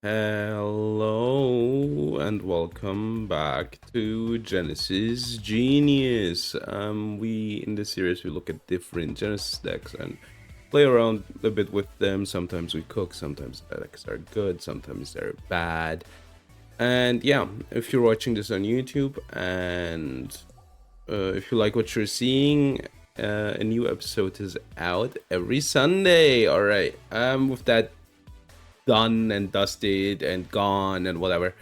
Hello and welcome back to Genesis Genius. We in this series we look at different Genesis decks and play around a bit with them. Sometimes we cook, sometimes the decks are good, sometimes they're bad. And yeah, if you're watching this on YouTube and if you like what you're seeing, a new episode is out every Sunday. All right. With that done and dusted and gone and whatever.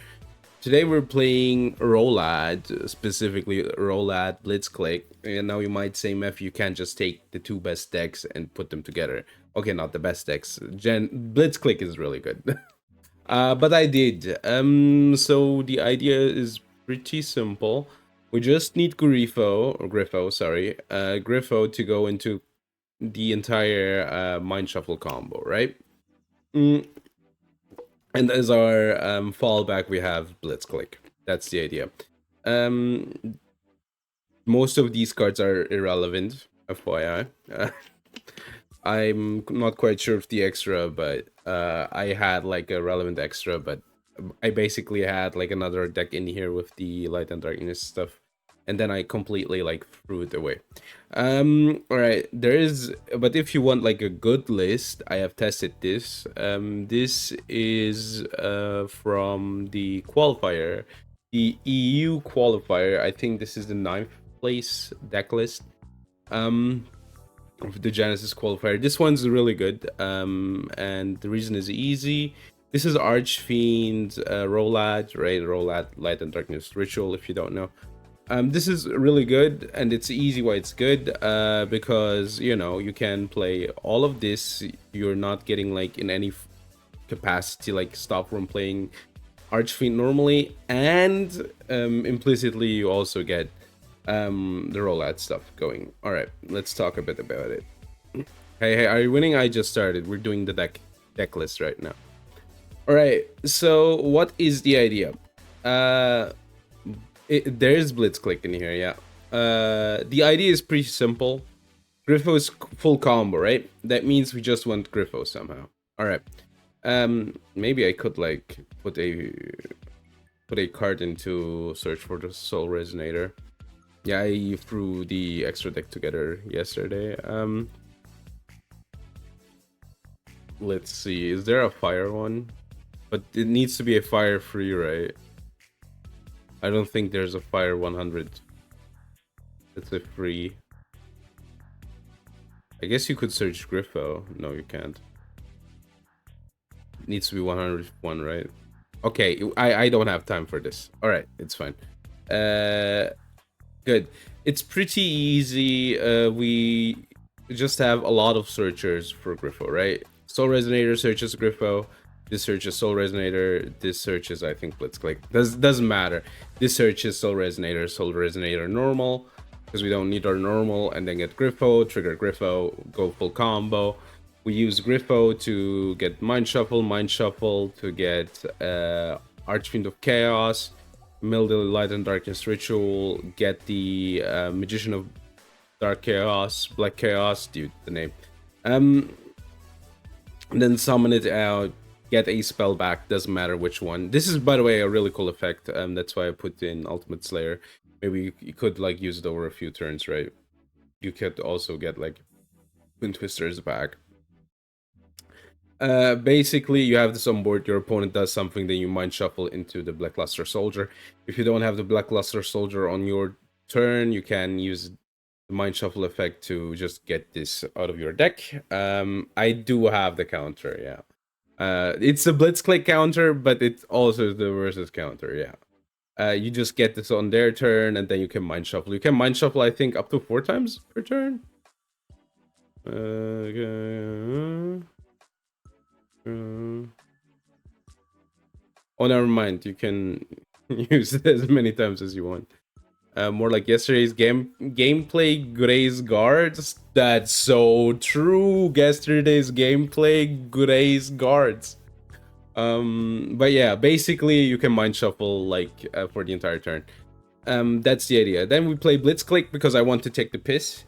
Today we're playing ROLAD, specifically ROLAD Blitzclick. And now you might say, Meth, you can't just take the two best decks and put them together. Okay, not the best decks. Blitzclick is really good. But I did. So the idea is pretty simple. We just need Griffo, sorry, Griffo to go into the entire Mind Shuffle combo, right? Mm, and as our fallback, we have Blitzclick. That's the idea. Um, Most of these cards are irrelevant, FYI. I'm not quite sure of the extra, but I had like a relevant extra, but I basically had like another deck in here with the light and darkness stuff, and then I completely like threw it away. All right, there is, but if you want like a good list, I have tested this. This is from the qualifier, the EU qualifier. I think this is the ninth place deck list. Of the Genesys qualifier. This one's really good, and the reason is easy. This is Archfiend ROLAD, right? ROLAD Light and Darkness Ritual, if you don't know. This is really good, and it's easy why it's good, because, you know, you can play all of this. You're not getting, like, in any capacity, like, stop from playing Archfiend normally, and implicitly you also get the ROLAD stuff going. All right, let's talk a bit about it. Hey, are you winning? I just started. We're doing the deck list right now. All right, so what is the idea? There's Blitzclick in here, yeah. The idea is pretty simple. Griffo's full combo, right? That means we just want Griffo somehow. All right. Maybe I could like put a card into search for the Soul Resonator. Yeah, I threw the extra deck together yesterday. Let's see. Is there a fire one? But it needs to be a fire free, right? I don't think there's a fire 100. It's a free. I guess you could search Griffo. No, you can't. It needs to be 101, right? Okay, I don't have time for this. All right, it's fine. Good. It's pretty easy. We just have a lot of searchers for Griffo, right? Soul Resonator searches Griffo. This searches Soul Resonator. This searches, I think, Blitzclick. Doesn't matter. This searches Soul Resonator normal, because we don't need our normal, and then get Griffo, trigger Griffo, go full combo. We use Griffo to get Mind Shuffle to get Archfiend of Chaos, mill the Light and Darkness Ritual, get the Magician of Dark Chaos, Black Chaos, dude, the name. And then summon it out, get a spell back, doesn't matter which one. This is, by the way, a really cool effect. That's why I put in Ultimate Slayer. Maybe you could like use it over a few turns, right? You could also get like Twin Twisters back. Basically, you have this on board, your opponent does something, then you Mind Shuffle into the Blackluster Soldier. If you don't have the Blackluster Soldier on your turn, you can use the Mind Shuffle effect to just get this out of your deck. I do have the counter, yeah. It's a Blitzclick counter, but it's also the versus counter, yeah. You just get this on their turn, and then you can Mind Shuffle. You can Mind Shuffle, I think, up to 4 times per turn. Oh, never mind. You can use it as many times as you want. More like yesterday's gameplay Grey's Guards. That's so true. Yesterday's gameplay Grey's Guards. But yeah, basically you can Mind Shuffle like for the entire turn. That's the idea. Then we play Blitzclick because I want to take the piss.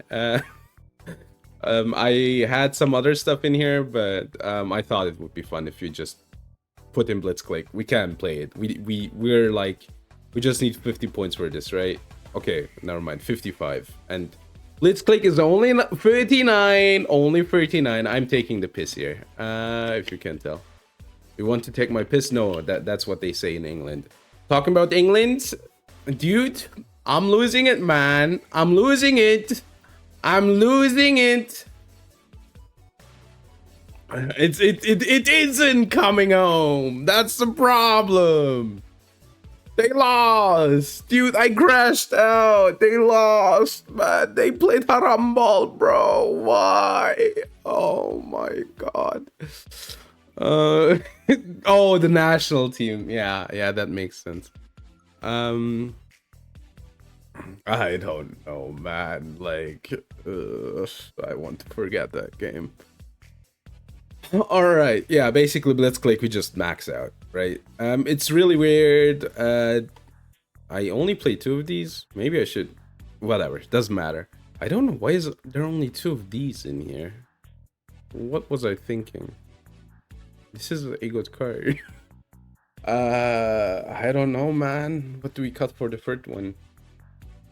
I had some other stuff in here, but I thought it would be fun if you just put in Blitzclick. We can play it. We're like, we just need 50 points for this, right? Okay, never mind. 55. And Blitzclick is only 39. Only 39. I'm taking the piss here. If you can't tell. You want to take my piss? No, that's what they say in England. Talking about England, dude, I'm losing it, man. I'm losing it. I'm losing it. It isn't coming home. That's the problem. They lost. Dude, I crashed out. They lost, man. They played Harambal, bro. Why? Oh my god. Oh, the national team. Yeah, that makes sense. I don't know, man. Like, I want to forget that game. All right, yeah. Basically, Blitzclick, we just max out, right? It's really weird. I only play 2 of these. Maybe I should. Whatever, doesn't matter. I don't know why is there only 2 of these in here. What was I thinking? This is a good card. I don't know, man. What do we cut for the third one?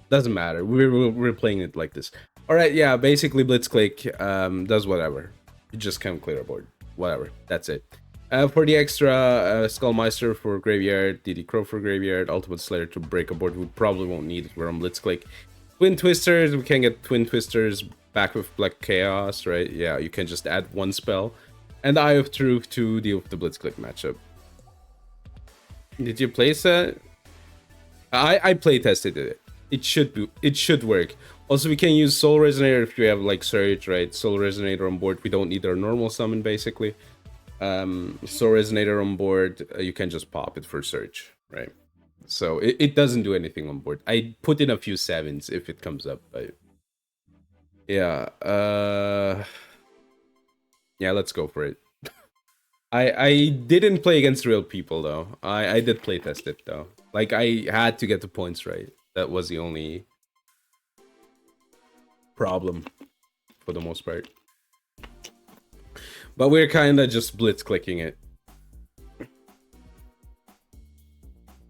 Doesn't matter. We're playing it like this. All right, yeah. Basically, Blitzclick does whatever. You just can't clear a board. Whatever. That's it. For the extra, Skullmeister for Graveyard, DD Crow for Graveyard, Ultimate Slayer to break a board. We probably won't need it. We're on Blitzclick. Twin Twisters. We can get Twin Twisters back with Black Chaos, right? Yeah, you can just add 1 spell. And Eye of Truth to deal with the Blitzclick matchup. Did you place that? I play tested it. It should work. Also, we can use Soul Resonator if you have like Surge, right? Soul Resonator on board. We don't need our normal summon basically. Soul Resonator on board, you can just pop it for Surge, right? So it doesn't do anything on board. I put in a few 7s if it comes up, but yeah. Yeah, let's go for it. I didn't play against real people though. I did play test it though. Like I had to get the points right. That was the only problem for the most part. But we're kind of just blitz clicking it.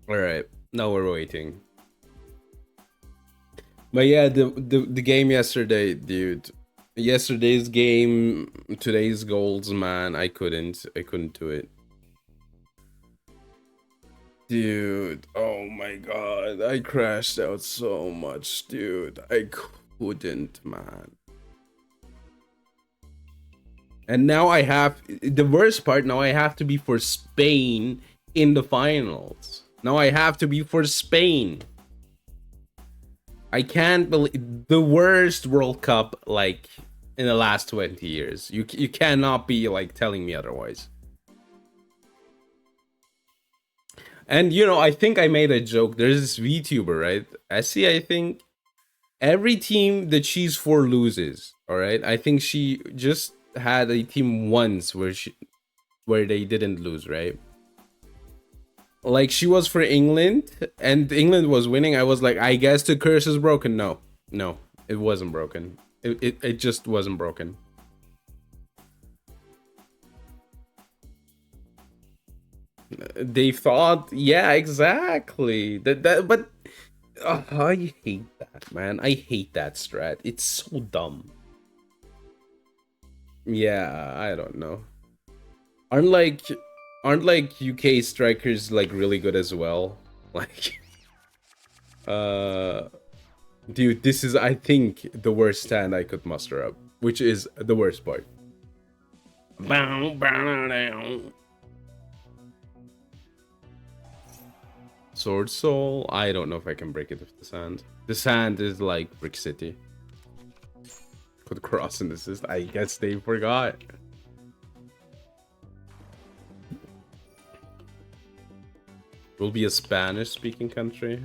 All right, now we're waiting. But yeah, the game yesterday, dude. Yesterday's game, today's goals, man. I couldn't do it. Dude, oh my god, I crashed out so much, dude. I couldn't, man. And now I have, the worst part, now I have to be for Spain in the finals. Now I have to be for Spain. I can't believe, the worst World Cup, like, in the last 20 years. You cannot be, like, telling me otherwise. And, you know, I think I made a joke. There's this VTuber, right? Essie, I think. Every team that she's for loses, all right? I think she just had a team once where they didn't lose, right? Like, she was for England, and England was winning. I was like, I guess the curse is broken. No, it wasn't broken. It just wasn't broken. They thought, yeah, exactly. But I hate that, man. I hate that strat. It's so dumb. Yeah, I don't know. Aren't like UK strikers like really good as well? Like, dude, this is, I think, the worst stand I could muster up, which is the worst part. Sword Soul, I don't know if I can break it with the sand. The sand is like Brick City. Put cross and assist. I guess they forgot. Will be a Spanish-speaking country.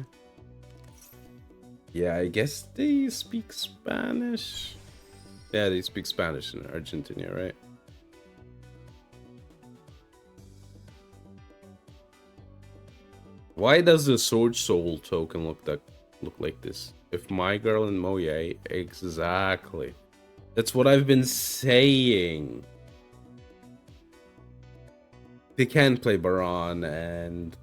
Yeah, I guess they speak Spanish. Yeah, they speak Spanish in Argentina, right? Why does the Sword Soul token look like this? If my girl and Moye, exactly. That's what I've been saying. They can play Baron and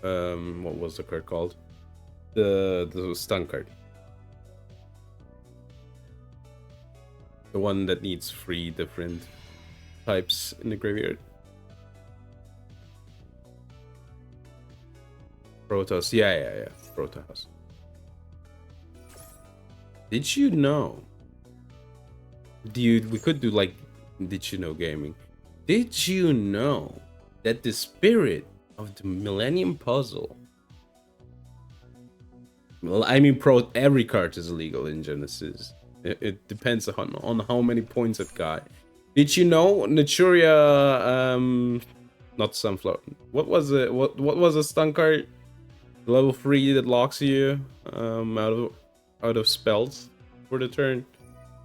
what was the card called? The stun card. The one that needs 3 different types in the graveyard. Protoss, yeah. Protoss. Did you know? Dude, we could do like, did you know gaming? Did you know that the spirit of the Millennium Puzzle? Well, I mean, every card is illegal in Genesis. It depends on how many points it got. Did you know Naturia, not Sunflower. What was it? What was a stun card? Level 3 that locks you out of spells for the turn.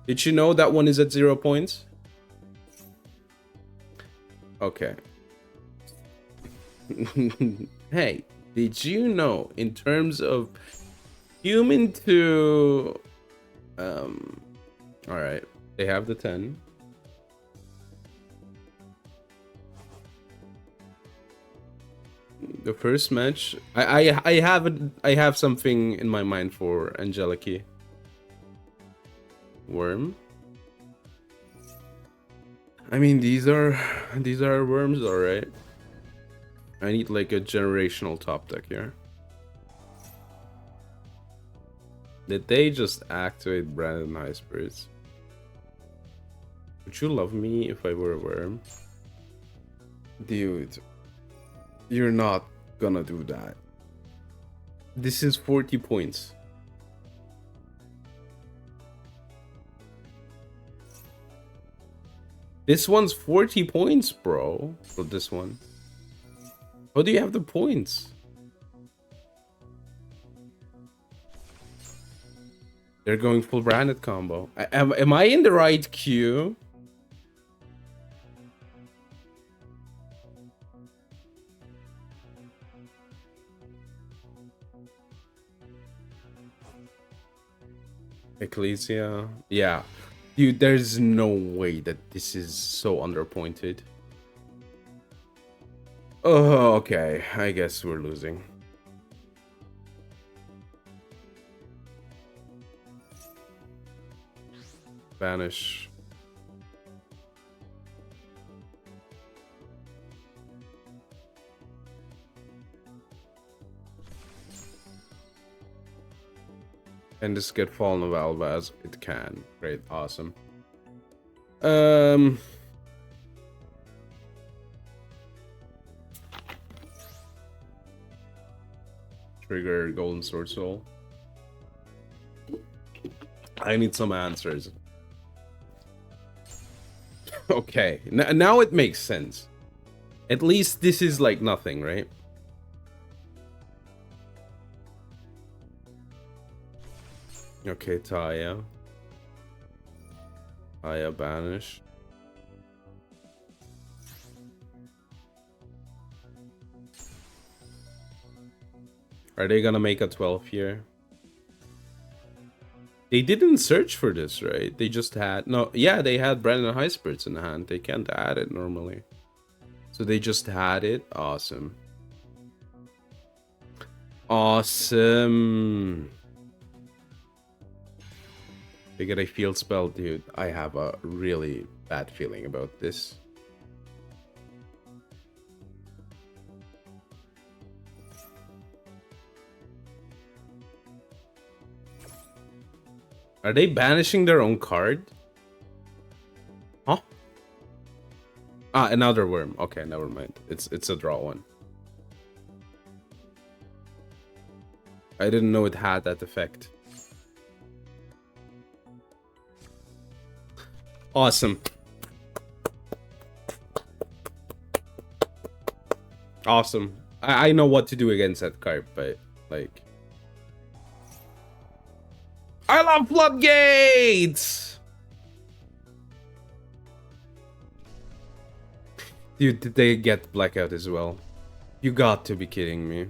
Did you know that one is at 0 points? Okay. Hey, did you know in terms of human to all right, they have the 10. The first match, I have something in my mind for Angeliki. Worm. I mean, these are worms, all right. I need like a generational top deck here. Did they just activate Brandon High Spirits? Would you love me if I were a worm? Dude, you're not gonna do that. This is 40 points. This one's 40 points, bro. For this one. How do you have the points? They're going full branded combo. Am I in the right queue? Ecclesia. Yeah. Dude, there's no way that this is so underpointed. Oh, okay. I guess we're losing. Vanish. And this get Fallen of Alva as it can. Great, awesome. Trigger Golden Sword Soul. I need some answers. Okay, now it makes sense. At least this is like nothing, right? Okay, Taya. Taya banish. Are they gonna make a 12 here? They didn't search for this, right? They just had... No, yeah, they had Brandon High Spirits in the hand. They can't add it normally. So they just had it. Awesome. Awesome. They get a field spell, dude. I have a really bad feeling about this. Are they banishing their own card? Huh? Ah, another worm. Okay, never mind. It's a draw one. I didn't know it had that effect. Awesome. Awesome. I know what to do against that card, but like... I love floodgates! Dude, did they get blackout as well? You got to be kidding me.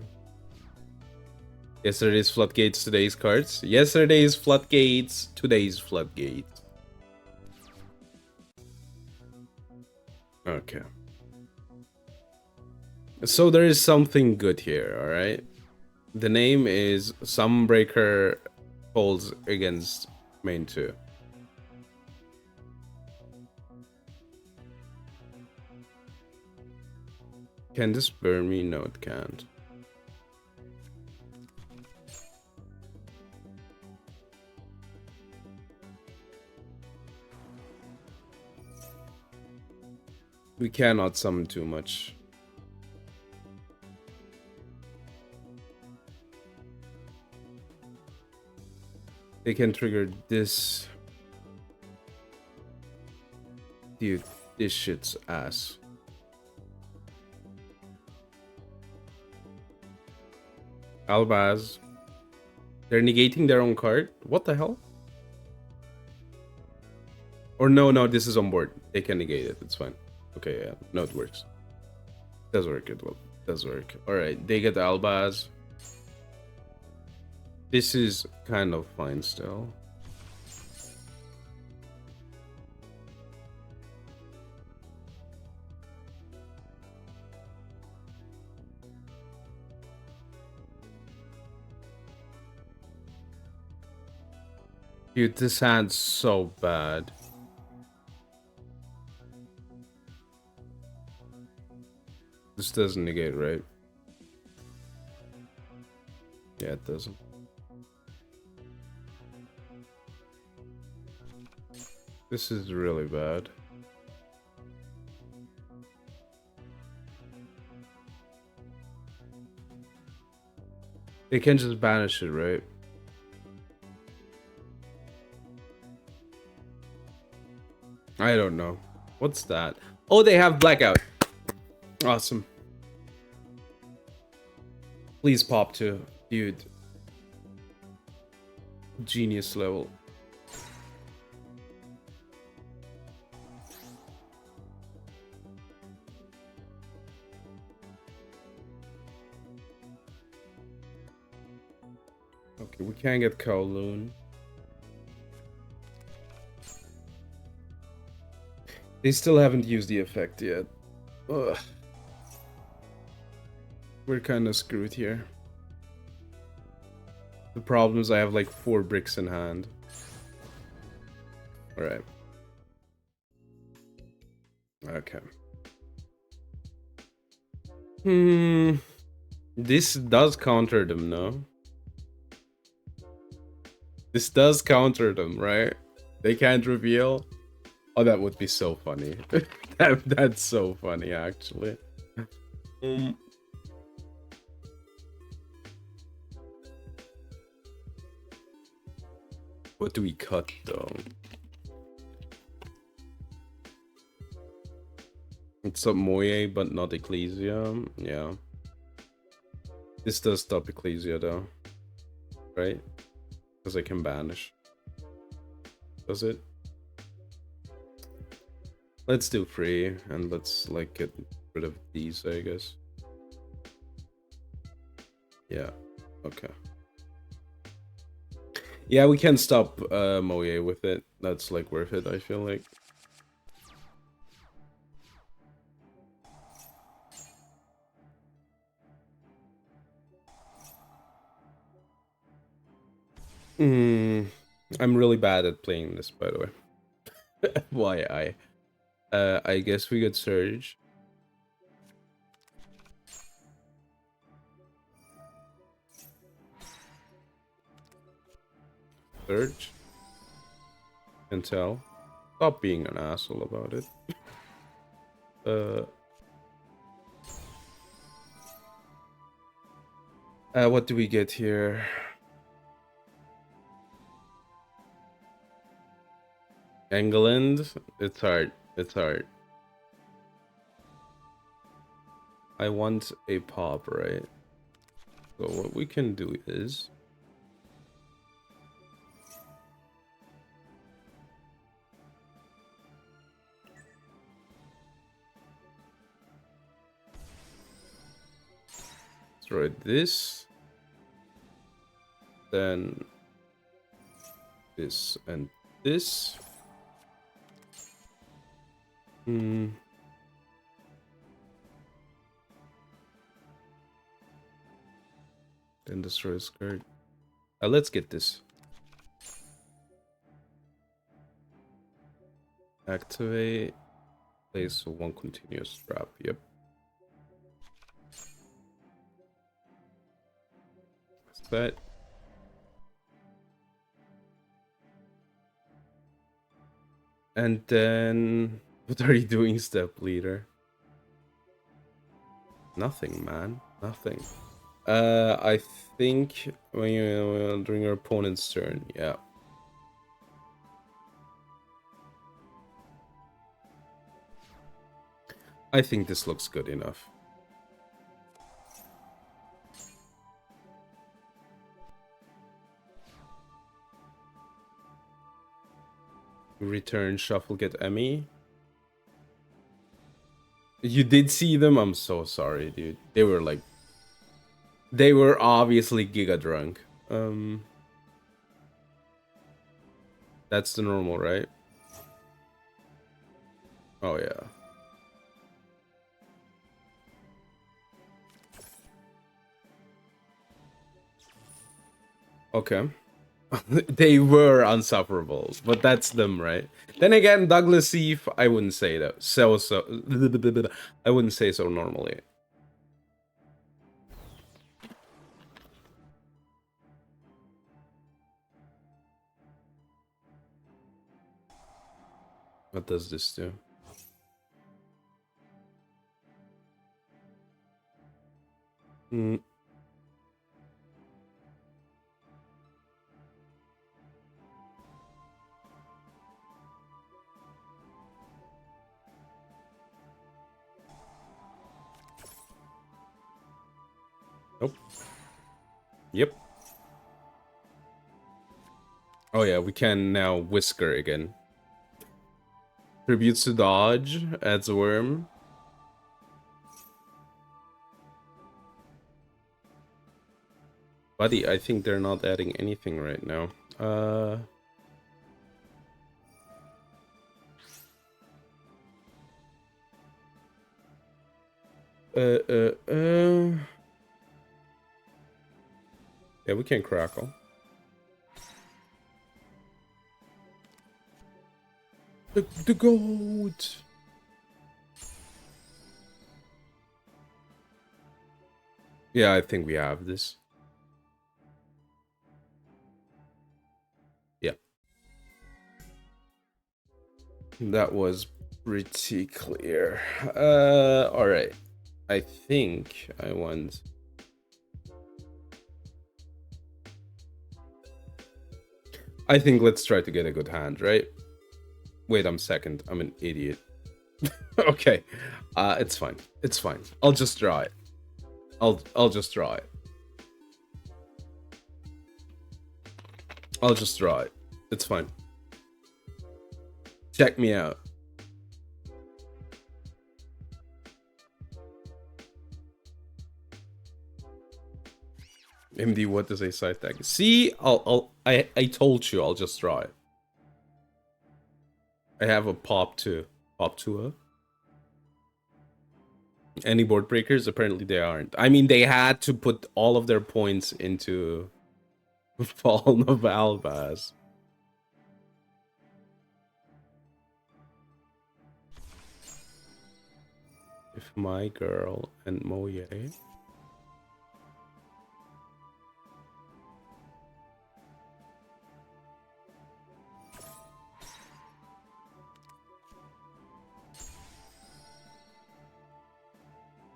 Yesterday's floodgates, today's cards. Yesterday's floodgates, today's floodgates. Okay. So there is something good here, alright? The name is Sunbreaker Holds against main 2. Can this burn me? No, it can't. We cannot summon too much. They can trigger this. Dude, this shit's ass. Albaz. They're negating their own card? What the hell? Or no, this is on board. They can negate it, it's fine. Okay, yeah, no, it works. Does work, it will. Does work. Alright, they get Albaz. This is kind of fine still. Dude, this hand's so bad. This doesn't negate, right? Yeah, it doesn't. This is really bad. They can just banish it, right? I don't know. What's that? Oh, they have blackout. Awesome. Please pop too. Dude. Genius level. Okay, we can't get Kowloon. They still haven't used the effect yet. Ugh. We're kind of screwed here. The problem is I have like 4 bricks in hand. Alright. Okay. This does counter them, no? This does counter them, right? They can't reveal. Oh, that would be so funny. That's so funny, actually. What do we cut, though? It's a Moye, but not Ecclesia. Yeah. This does stop Ecclesia, though. Right? Because I can banish. Does it? Let's do 3, and let's, like, get rid of these, I guess. Yeah. Okay. Yeah, we can stop Moye with it. That's, like, worth it, I feel like. I'm really bad at playing this, by the way. Why I guess we get Surge. Surge. Can tell. Stop being an asshole about it. What do we get here? England? It's hard. It's hard. I want a pop, right? So what we can do is... destroy this. Then... this and this. Then destroy his card. Let's get this. Activate. Place one continuous trap. Yep. Set. And then, what are you doing, step leader? Nothing, man. Nothing. I think when you during your opponent's turn, yeah. I think this looks good enough. Return, shuffle, get Emmy. You did see them? I'm so sorry, dude. They were like... They were obviously giga drunk. That's the normal, right? Oh, yeah. Okay. They were unsufferable, but that's them, right? Then again, Douglas Eve, I wouldn't say that. I wouldn't say so normally. What does this do? Hmm. Nope. Yep. Oh yeah, we can now Whisker again. Tributes to dodge, adds a worm. Buddy, I think they're not adding anything right now. Yeah, we can crackle. The goat. Yeah, I think we have this. Yeah. That was pretty clear. Alright. I think I want... I think let's try to get a good hand, right? Wait, I'm second. I'm an idiot. Okay. It's fine. It's fine. I'll just draw it. I'll just draw it. I'll just draw it. It's fine. Check me out. MD, what does a side tag? See, I told you I'll just draw it. I have a pop too. Pop 2. Any board breakers? Apparently they aren't. I mean, they had to put all of their points into Fallen of Albaz. If my girl and Moye.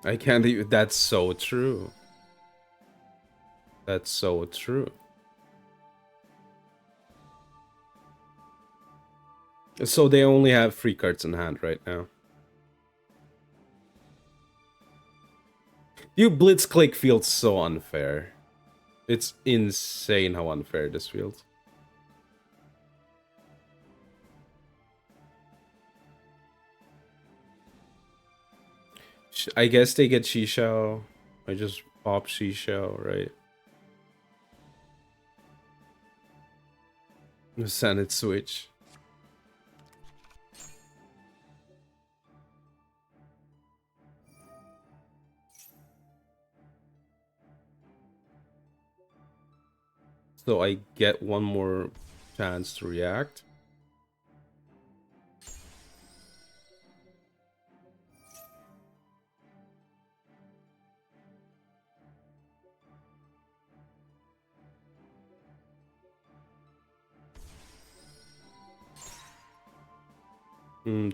I can't even. That's so true. That's so true. So they only have 3 cards in hand right now. You Blitzclick feels so unfair. It's insane how unfair this feels. I guess they get Shishao. I just pop Shishao, right? Send it switch. so I get one more chance to react.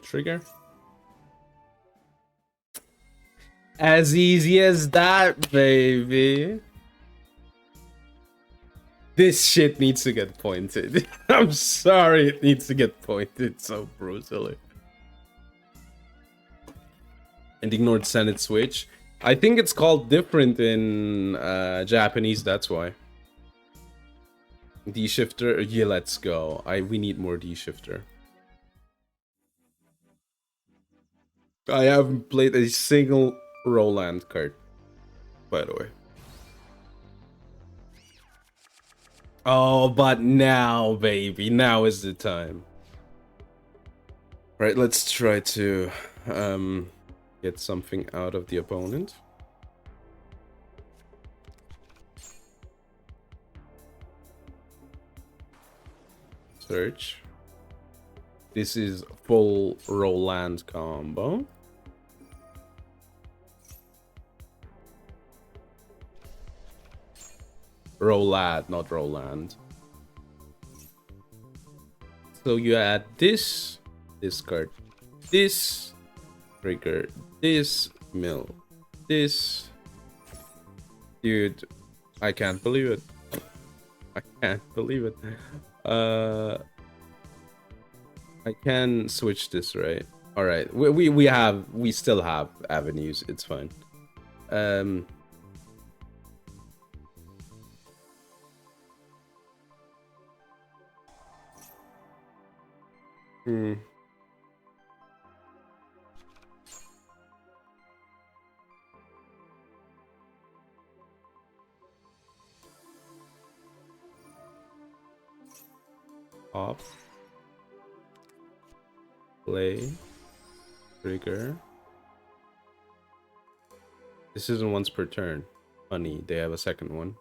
Trigger. As easy as that, baby. This shit needs to get pointed. I'm sorry, it needs to get pointed so brutally. And ignored Senate switch. I think it's called different in Japanese, that's why. D-shifter, yeah, let's go. We need more D-shifter. I haven't played a single ROLAD card, by the way. Oh, but now, baby, now is the time. Right, let's try to get something out of the opponent. Search. This is full ROLAD combo. ROLAD, not ROLAD. So you add this card, this, trigger, this, mill, this. Dude, I can't believe it. I can't believe it. I can switch this, right? All right, we still have avenues. It's fine. Off. Play. Trigger. This isn't once per turn. Funny, they have a second one.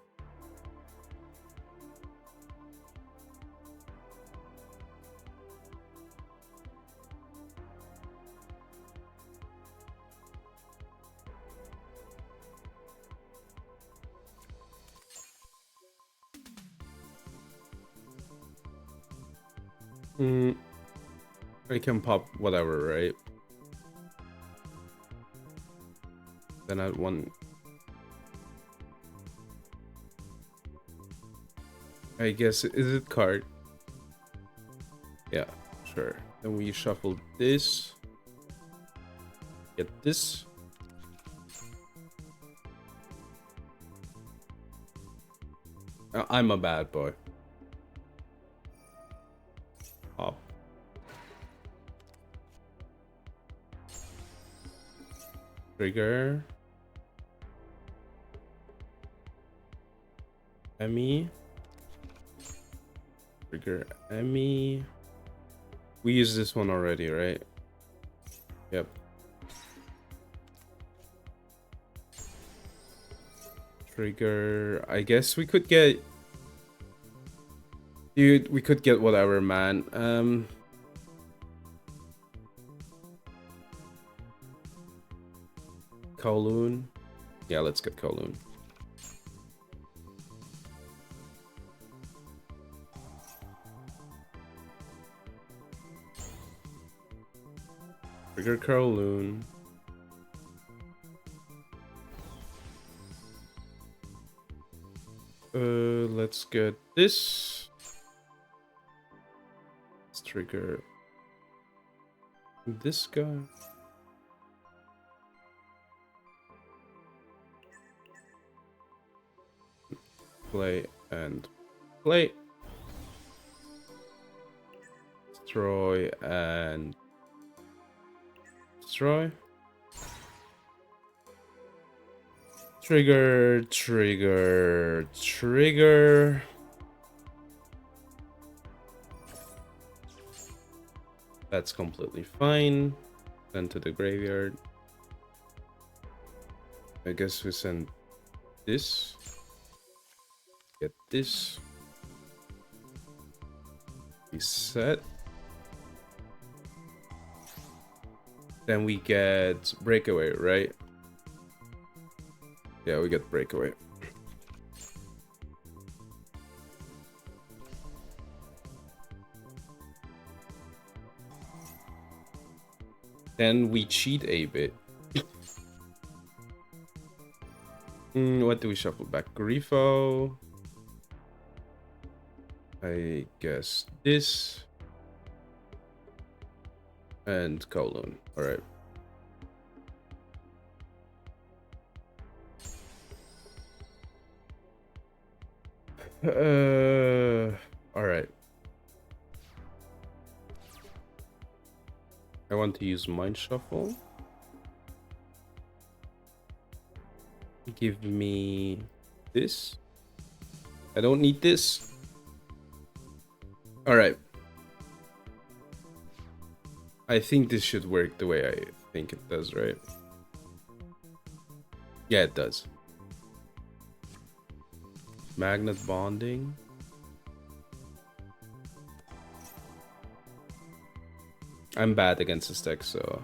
I can pop whatever, right? Then I want. I guess, is it card? Yeah, sure. Then we shuffle this. Get this. I'm a bad boy. Pop. Trigger. Emmy. Trigger Emmy. We used this one already, right? Yep. Trigger. I guess we could get. Dude, we could get whatever, man. Kowloon. Yeah, let's get Kowloon. Trigger Kowloon. Let's get this. Let's trigger this guy. Play and play. Destroy and destroy. Trigger, trigger, trigger. That's completely fine. Send to the graveyard. I guess we send this. Get this. Reset. Then we get breakaway, right? Yeah, we get breakaway. Then we cheat a bit. What do we shuffle back? Grifo. I guess this. And Kowloon. Alright. Alright. I want to use Mind Shuffle. Give me this. I don't need this. Alright. I think this should work the way I think it does, right? Yeah, it does. Magnet bonding. I'm bad against this deck, so...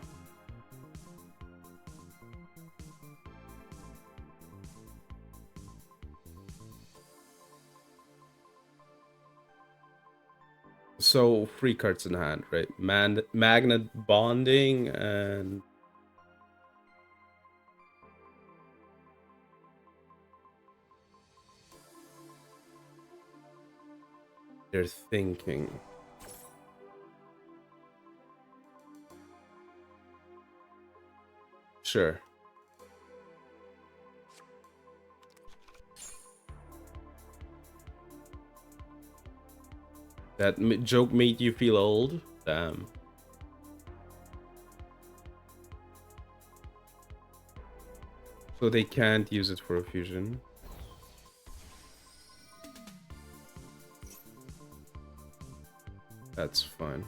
So, 3 cards in hand, right? Magnet bonding and... They're thinking. Sure. That joke made you feel old? Damn. So they can't use it for a fusion. That's fine.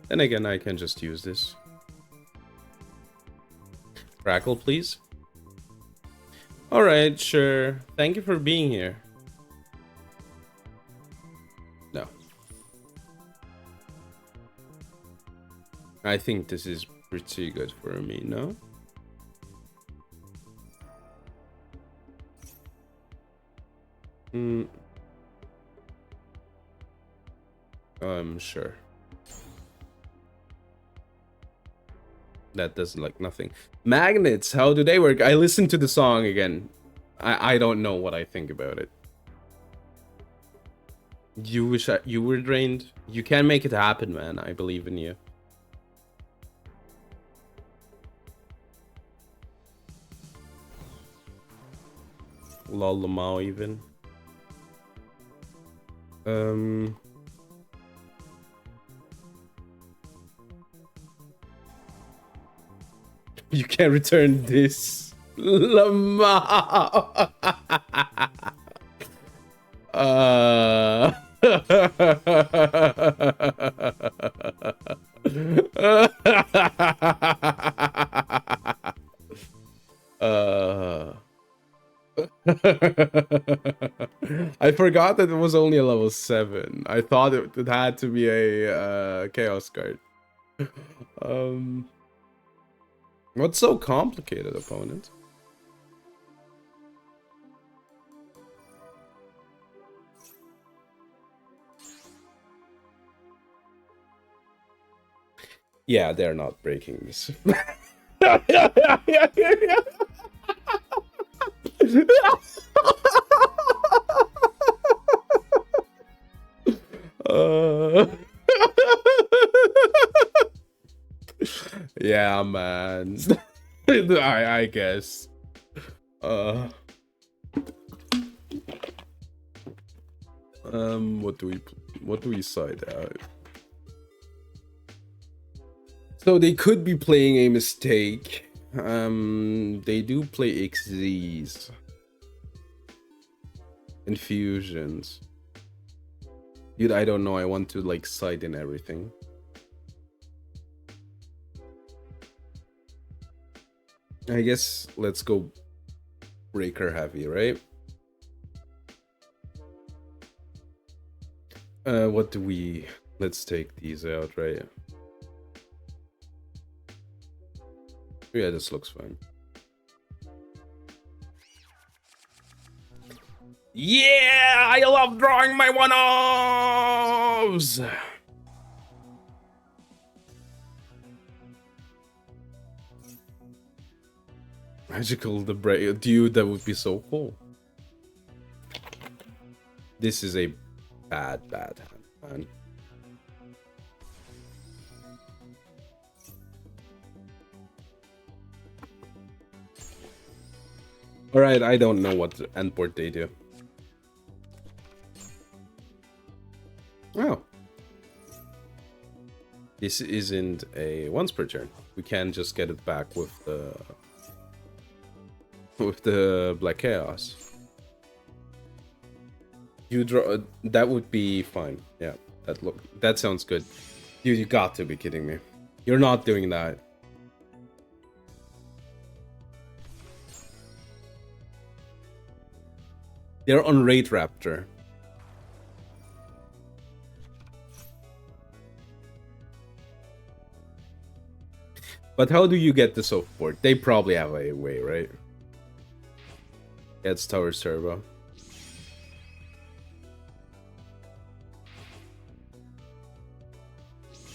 Then again, I can just use this. Crackle, please. Alright, sure. Thank you for being here. No. I think this is pretty good for me, no? Sure. That does like nothing. Magnets, how do they work? I listened to the song again. I don't know what I think about it. You wish you were drained. You can make it happen, man. I believe in you. Lolamao even. You can return this. Lamao. I forgot that it was only a level 7. I thought it had to be a chaos card. What's so complicated, opponent? Yeah, they're not breaking this. Yeah, man. I guess. What do we side out? So they could be playing a mistake. They do play XZs. Infusions. Dude, I don't know. I want to like side in everything. I guess let's go breaker heavy, right? What do we... Let's take these out, right? Yeah, this looks fine. Yeah, I love drawing my one-offs! Magical debris. Dude, that would be so cool. This is a bad hand, man. Alright, I don't know what endport they do. Oh. This isn't a once per turn. We can just get it back with the Black Chaos. You draw... that would be fine. Yeah, that sounds good. Dude, you got to be kidding me. You're not doing that. They're on Raid Raptor. But how do you get the support? They probably have a way, right? Yeah, it's Towers Turbo.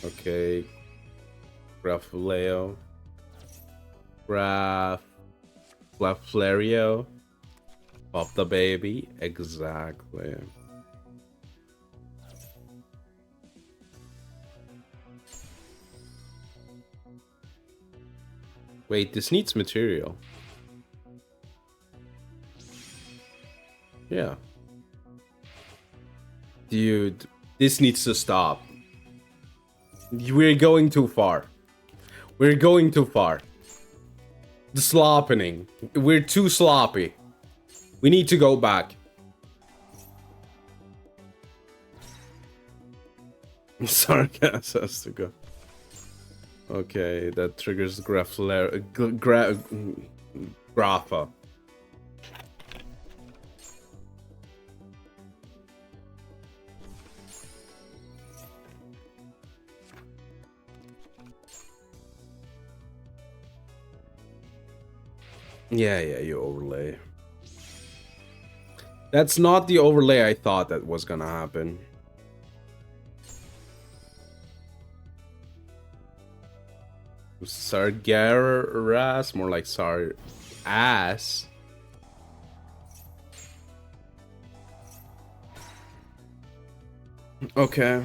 Okay. Grafuleo. Graflario. Pop the baby. Exactly. Wait, this needs material. Yeah. Dude, this needs to stop. We're going too far. We're going too far. The sloppening. We're too sloppy. We need to go back. Sarcasm has to go. Okay, that triggers Grapha. Yeah, you overlay. That's not the overlay I thought that was gonna happen. Sargeras, more like Sar ass. Okay.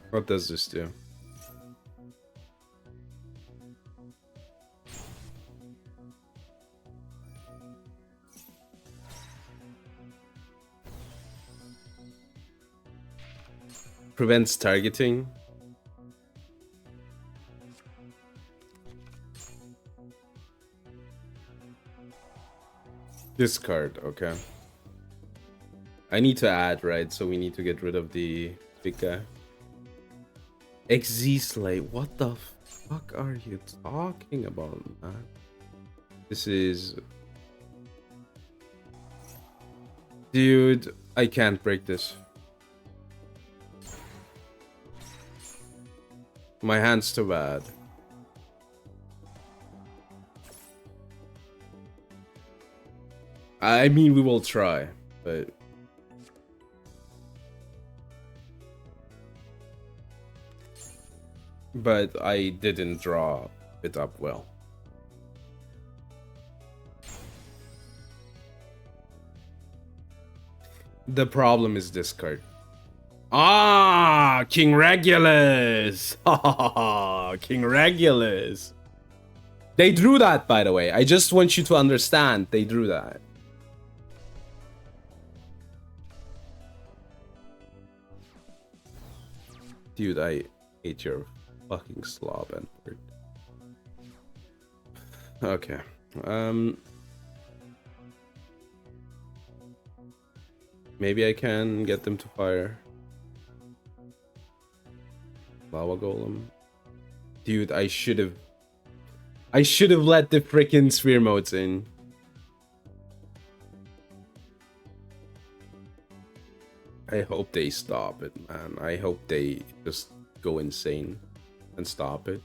What does this do? Prevents targeting. Discard, okay. I need to add, right? So we need to get rid of the big guy. Exeslate, what the fuck are you talking about, man? This is... Dude, I can't break this. My hand's too bad. I mean, we will try, but... But I didn't draw it up well. The problem is this card. Ah, King Regulus! King Regulus! They drew that, by the way. I just want you to understand, they drew that. Dude, I hate your fucking slob and bird. Okay. Maybe I can get them to fire. Lava Golem. Dude, I should have let the freaking sphere modes in. I hope they stop it, man. I hope they just go insane and stop it.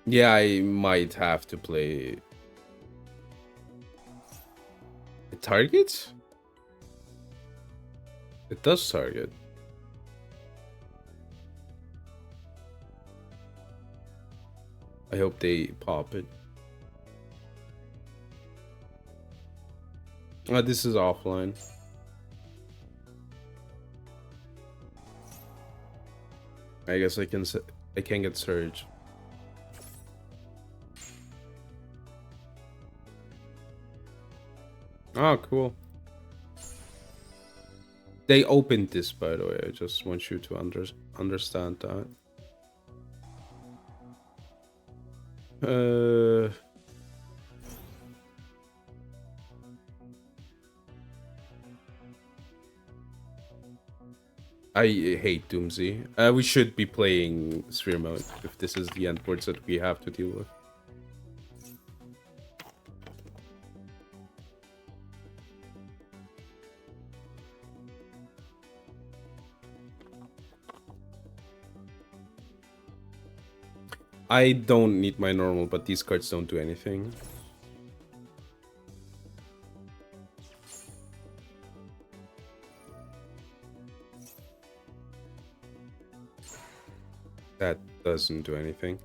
Yeah, I might have to play. It targets? It does target. I hope they pop it. This is offline. I guess I can get surge. Oh, cool. They opened this, by the way. I just want you to understand that. I hate Doomsy. We should be playing Sphere mode if this is the endboards that we have to deal with. I don't need my normal, but these cards don't do anything. That doesn't do anything.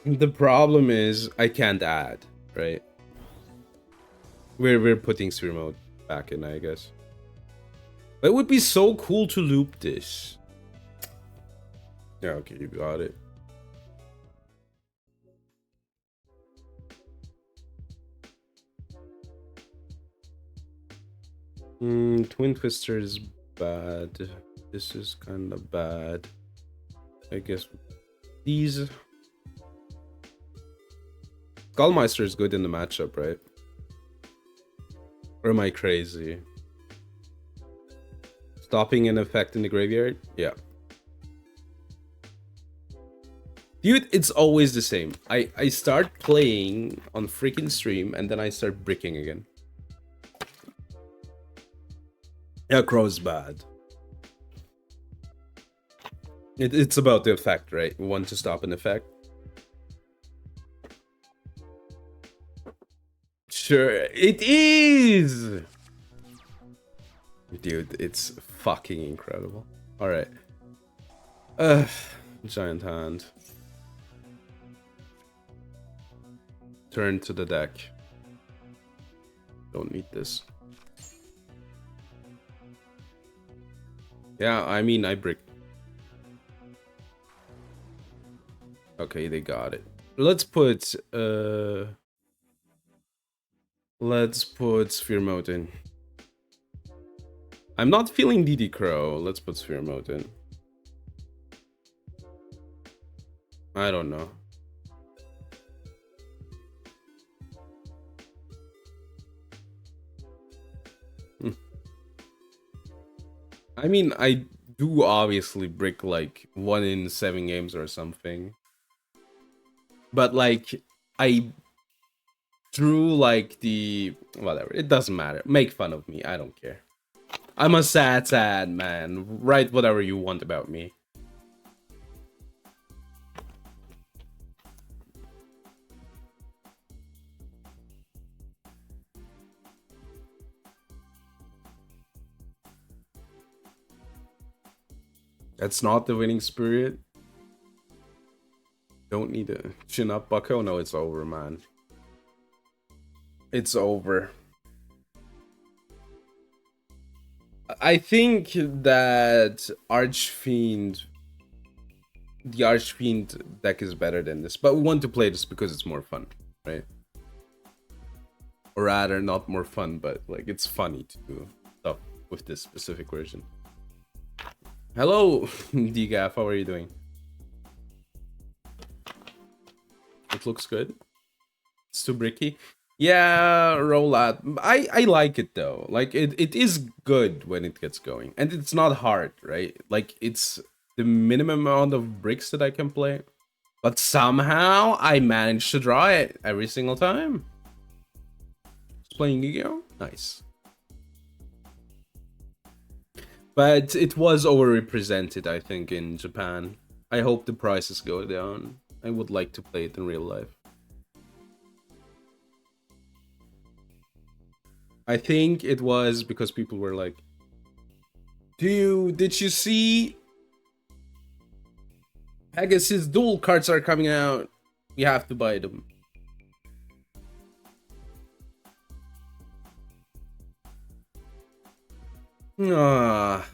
The problem is I can't add, right? We're putting Sphere mode back in, I guess. But it would be so cool to loop this. Yeah, okay, you got it. Twin Twister is bad. This is kind of bad. I guess these. Skullmeister is good in the matchup, right? Or am I crazy? Stopping an effect in the graveyard? Yeah. Dude, it's always the same. I start playing on freaking stream and then I start bricking again. Yeah, Crow's bad. It's about the effect, right? We want to stop an effect. Sure, it is! Dude, it's fucking incredible. Alright. Giant hand. Turn to the deck. Don't need this. Yeah, I mean, I brick. Okay, they got it. Let's put Sphere mode in. I'm not feeling DD Crow. Let's put Sphere mode in. I don't know. I mean, I do obviously brick like 1 in 7 games or something. But like, I drew like the... whatever, it doesn't matter. Make fun of me, I don't care. I'm a sad man. Write whatever you want about me. That's not the winning spirit. Don't need a chin up, bucko. No, it's over, man. It's over. I think that Archfiend, the Archfiend deck is better than this, but we want to play this because it's more fun, right? Or rather, not more fun, but like it's funny to do stuff with this specific version. Hello, DGAF, how are you doing? It looks good. It's too bricky. Yeah, ROLAD. I like it though. Like it is good when it gets going. And it's not hard, right? Like it's the minimum amount of bricks that I can play. But somehow I managed to draw it every single time. Playing Yu-Gi-Oh? Nice. But it was overrepresented, I think, in Japan. I hope the prices go down. I would like to play it in real life. I think it was because people were like, did you see Pegasus dual cards are coming out? We have to buy them. Ah.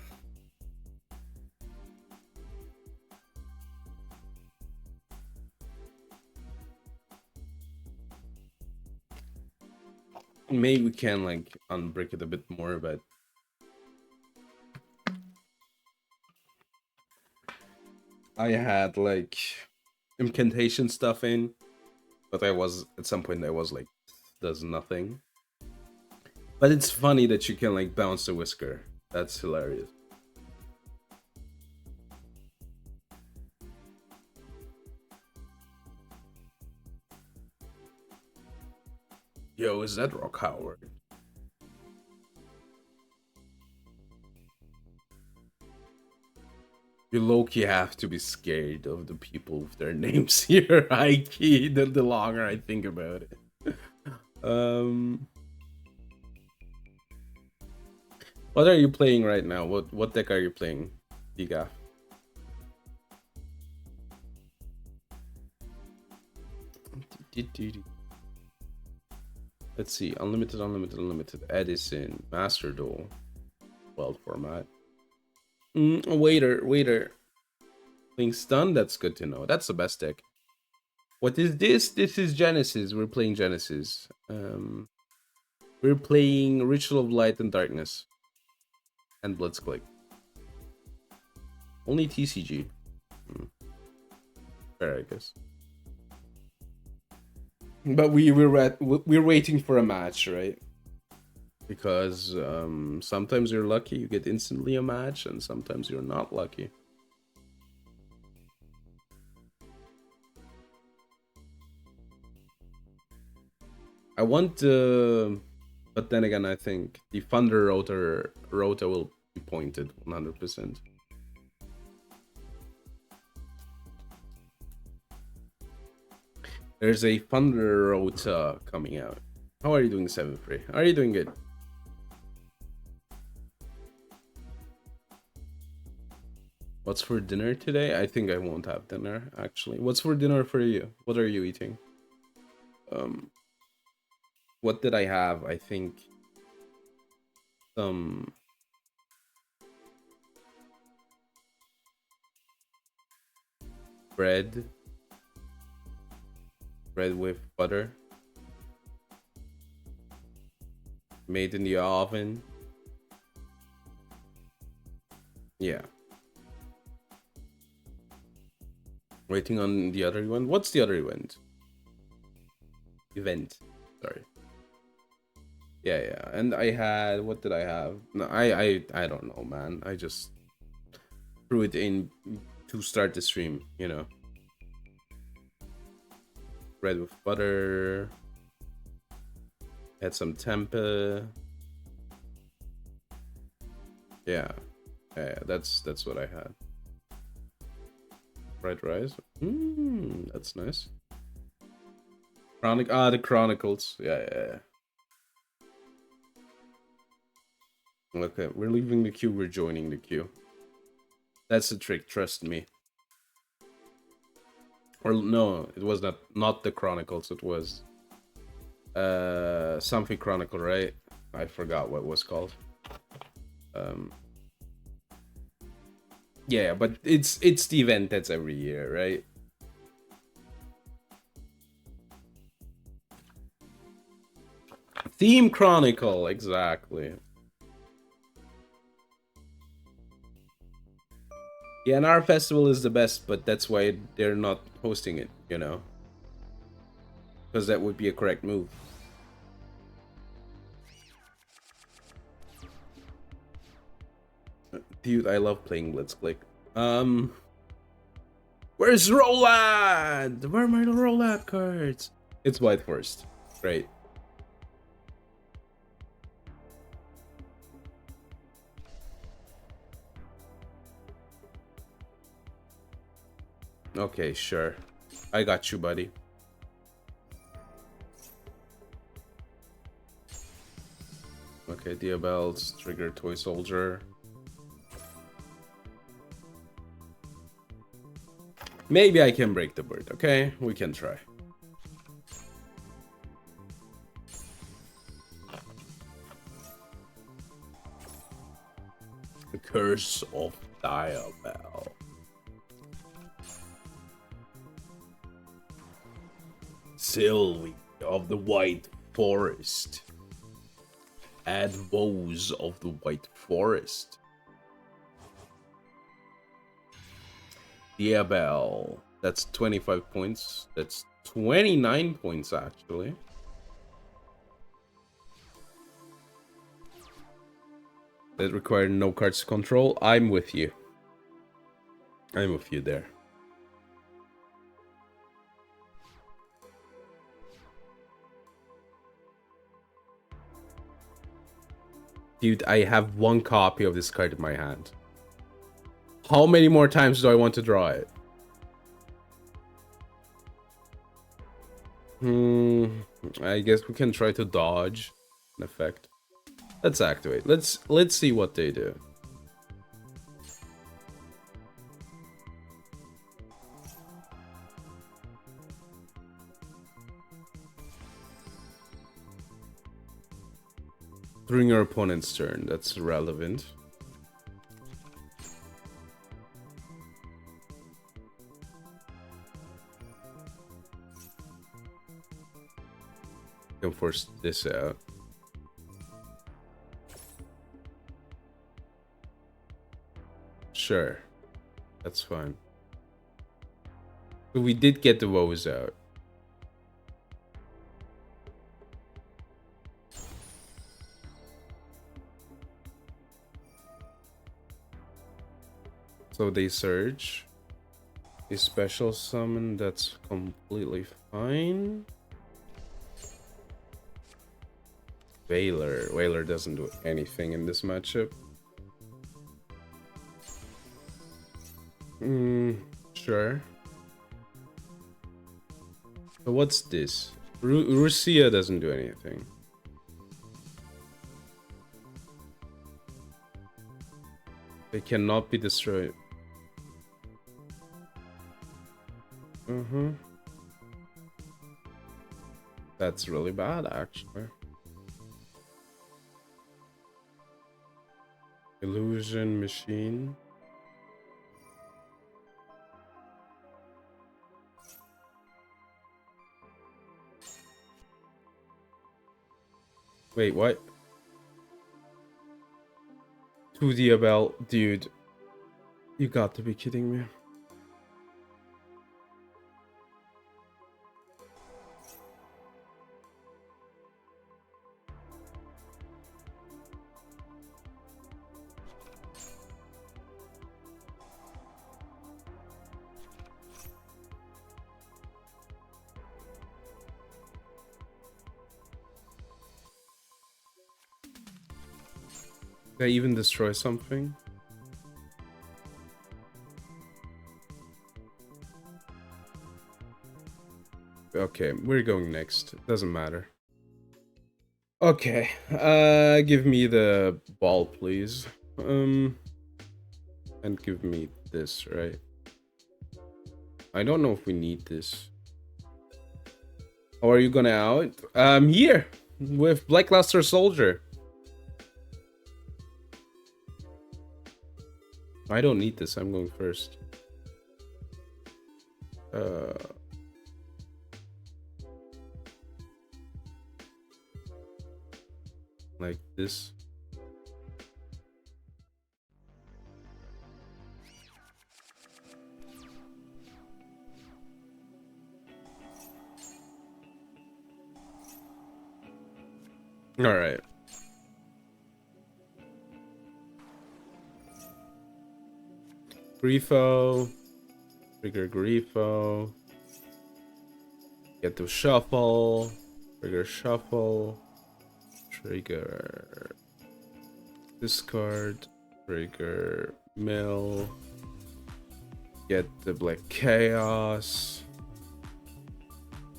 Maybe we can like unbrick it a bit more, but I had like incantation stuff in, but I was at some point I was like, does nothing. But it's funny that you can like bounce a whisker. That's hilarious. Yo, is that Rock Howard? You low-key have to be scared of the people with their names here, high-key, the longer I think about it. Um, what are you playing right now? What deck are you playing, Diga? Let's see. Unlimited, unlimited, unlimited. Edison, Master Duel, Wild format. Waiter. Playing stun. That's good to know. That's the best deck. What is this? This is Genesys. We're playing Genesys. We're playing Ritual of Light and Darkness and Blitzclick. Only TCG. Fair, I guess. But we're waiting for a match, right? Because sometimes you're lucky, you get instantly a match, and sometimes you're not lucky. I want to, but then again, I think the Thunder Rota will be pointed 100%. There's a Thunder Rota coming out. How are you doing, 7-3? Are you doing good? What's for dinner today? I think I won't have dinner, actually. What's for dinner for you? What are you eating? What did I have? I think some bread with butter made in the oven. Yeah. Waiting on the other one. What's the other event? Sorry. Yeah. And I had, what did I have? No, I don't know, man. I just threw it in to start the stream, you know. Bread with butter. Had some tempeh. Yeah, that's what I had. Fried rice. That's nice. The Chronicles. Yeah. Okay, we're leaving the queue. We're joining the queue. That's the trick. Trust me. Or no, it was not the Chronicles. It was something Chronicle, right? I forgot what it was called. Yeah, but it's the event that's every year, right? Theme Chronicle, exactly. Yeah, and our festival is the best, but that's why they're not hosting it, you know? Because that would be a correct move. Dude, I love playing Let's Click. Where's ROLAD? Where are my ROLAD cards? It's white first. Great. Okay, sure. I got you, buddy. Okay, Diabells, trigger Toy Soldier. Maybe I can break the bird, okay? We can try. The Curse of Diabell. Sylvie of the White Forest. Add Woes of the White Forest. Diabell. That's 25 points. That's 29 points, actually. That required no cards to control. I'm with you. I'm with you there. Dude, I have one copy of this card in my hand. How many more times do I want to draw it? I guess we can try to dodge an effect. Let's activate. Let's see what they do. During your opponent's turn, that's relevant. Can force this out. Sure, that's fine. But we did get the woes out. So they surge. A special summon, that's completely fine. Whaler doesn't do anything in this matchup. Sure. So what's this? Rusia doesn't do anything. They cannot be destroyed. That's really bad, actually. Illusion machine. Wait, what? 2 Diabell, dude. You got to be kidding me. Did I even destroy something? Okay, we're going next. Doesn't matter. Okay, give me the ball, please. And give me this, right? I don't know if we need this. How are you gonna out? Here with Blackluster Soldier. I don't need this. I'm going first. Like this. All right. Grifo. Trigger Grifo. Get to shuffle. Trigger shuffle. Trigger discard. Trigger mill. Get the Black Chaos.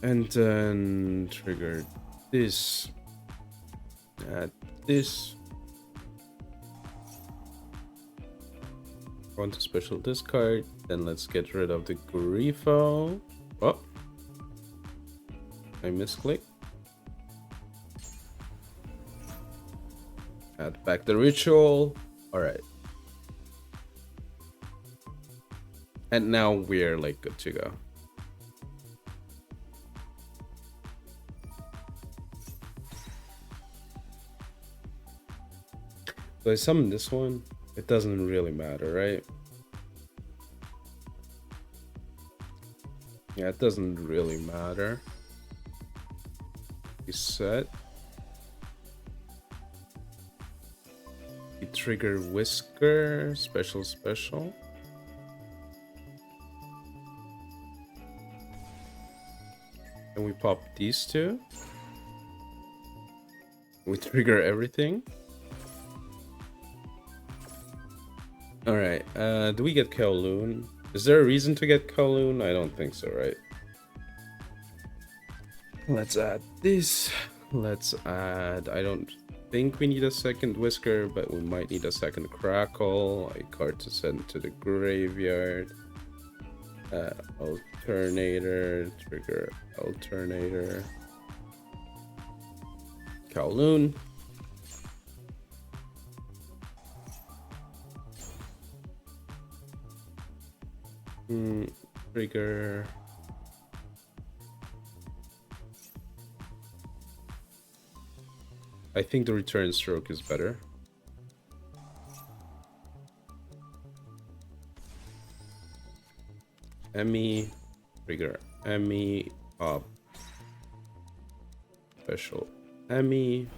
And then trigger this. Add this. Want a special discard. Then let's get rid of the Grifo. Oh. I misclick. Add back the ritual. Alright. And now we're like good to go. So I summon this one. It doesn't really matter, right? Yeah, it doesn't really matter. Reset. We trigger Whisker, special. And we pop these two. We trigger everything. Alright, do we get Kowloon? Is there a reason to get Kowloon? I don't think so, right? Let's add this. Let's add... I don't think we need a second Whisker, but we might need a second Crackle. A card to send to the graveyard. Alternator. Trigger Alternator. Kowloon. Trigger. I think the return stroke is better. Emmy, trigger Emmy, pop. Special Emmy.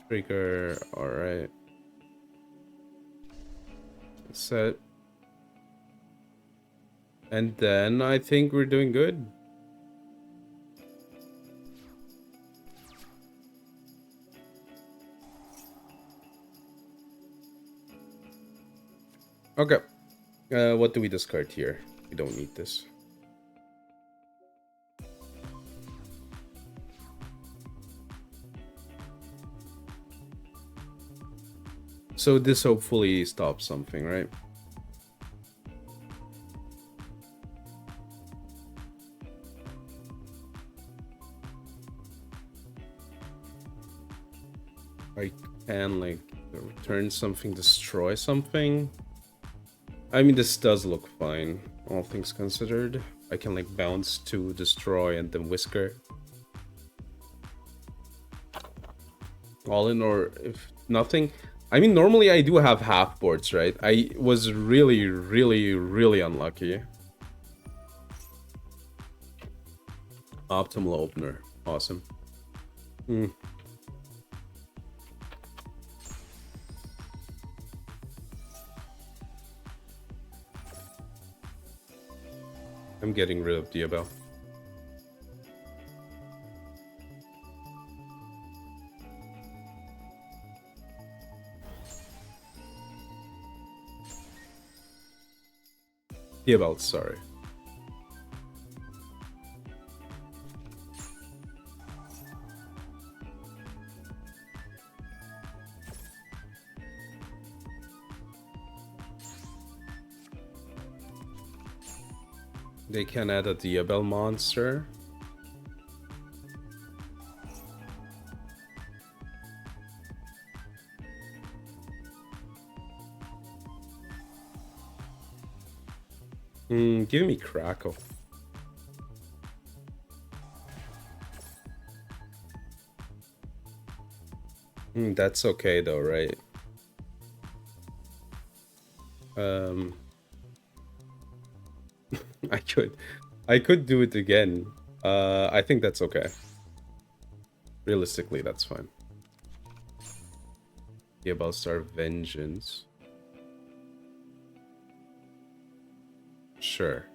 Trigger, alright. Set. And then I think we're doing good. Okay. What do we discard here? We don't need this. So this hopefully stops something, right? I can like return something, destroy something. I mean, this does look fine, all things considered. I can like bounce to destroy and then Whisker. All in, or if nothing. I mean, normally I do have half boards, right? I was really unlucky. Optimal opener. Awesome. I'm getting rid of Diabel. Diabel, sorry. They can add a Diabel monster. Give me Crackle. That's okay though, right? I could do it again. I think that's okay. Realistically, that's fine. Diabel Star Vengeance. Sure.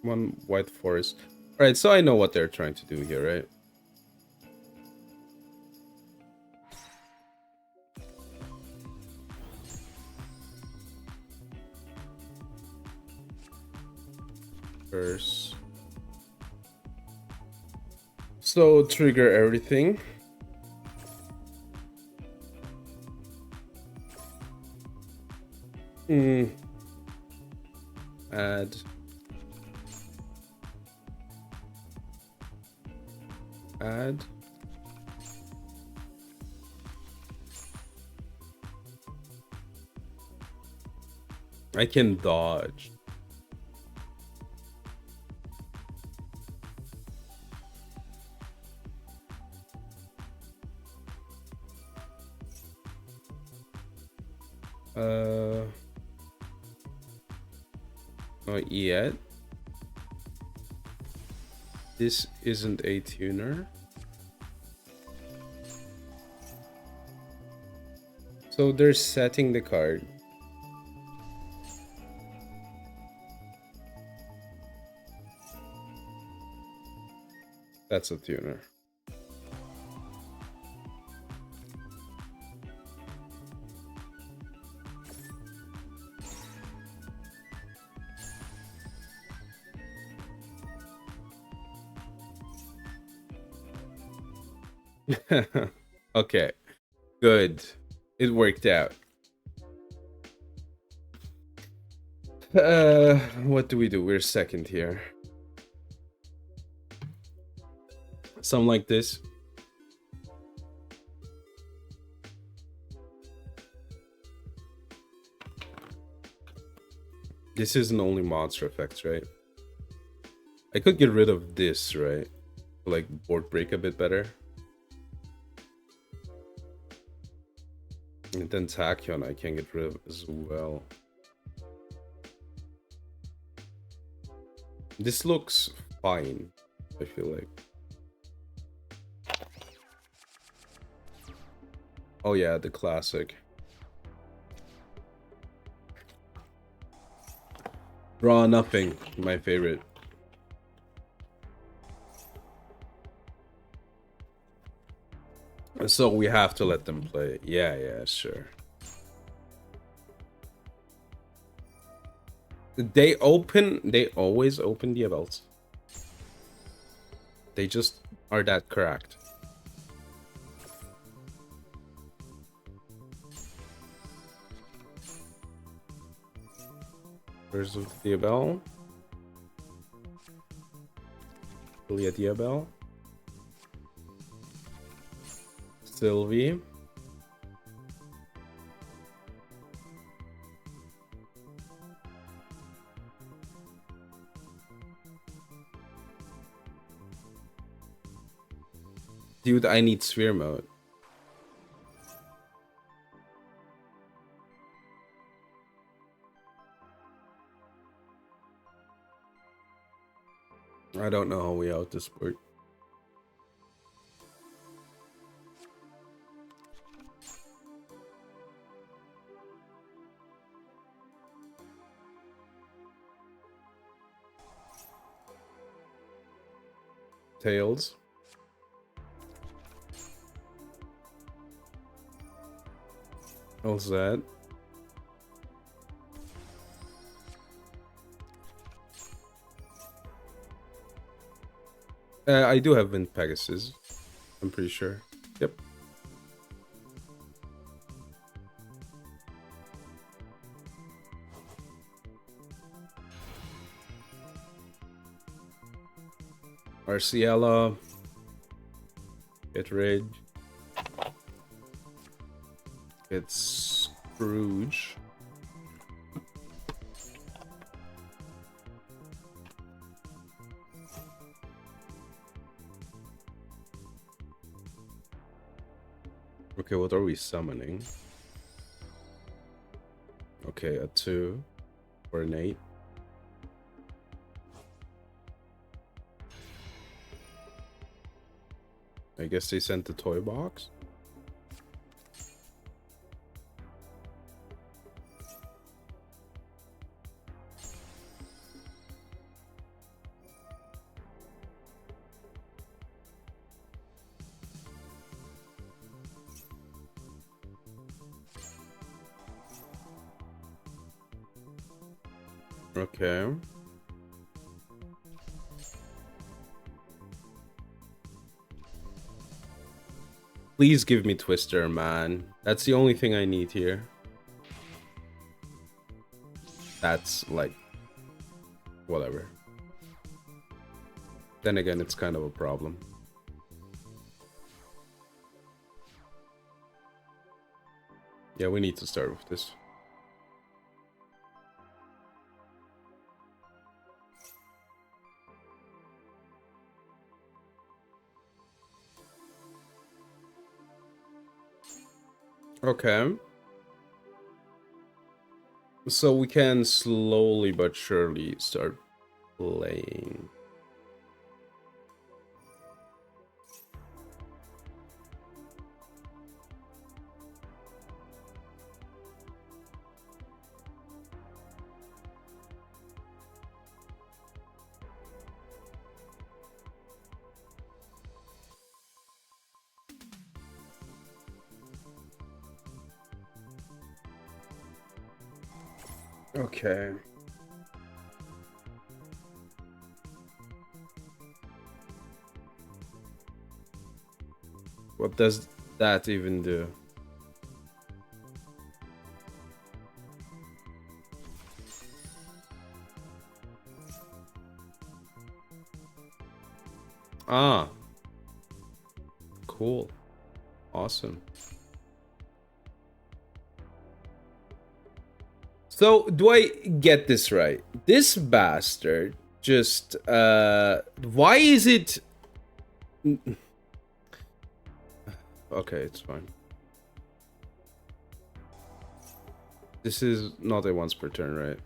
One white forest. All right, so I know what they're trying to do here, right? First. So trigger everything. Add. Add. I can dodge. Not yet. This isn't a tuner. So they're setting the card. That's a tuner. Okay, good. It worked out. What do we do? We're second here. Something like this. This isn't only monster effects, right? I could get rid of this, right? Like board break a bit better. And then Tachyon I can get rid of as well. This looks fine, I feel like. Oh yeah, the classic. Draw nothing, my favorite. So we have to let them play. Yeah, sure. They always open the belts. They just are that correct. There's Diabel. Julia Diabel. Sylvie. Dude, I need sphere mode. I don't know how we out this board. Tails. What's that? I do have Wind Pegasus. I'm pretty sure. Yep. Arciella. Get Ridge. Get Scrooge. Okay, what are we summoning? Okay, a 2 or an 8. I guess they sent the toy box. Okay. Please give me Twister, man. That's the only thing I need here. That's like... whatever. Then again, it's kind of a problem. Yeah, we need to start with this. Okay. So we can slowly but surely start playing. Okay. What does that even do? Ah. Cool. Awesome. So, do I get this right? This bastard just, why is it... Okay, it's fine. This is not a once per turn, right?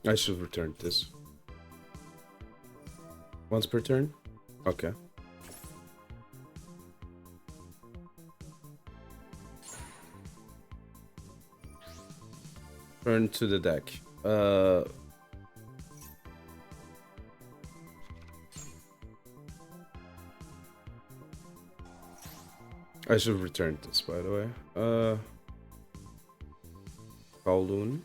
I should return this. Once per turn? Okay. Turn to the deck. I should return this, by the way. Kowloon.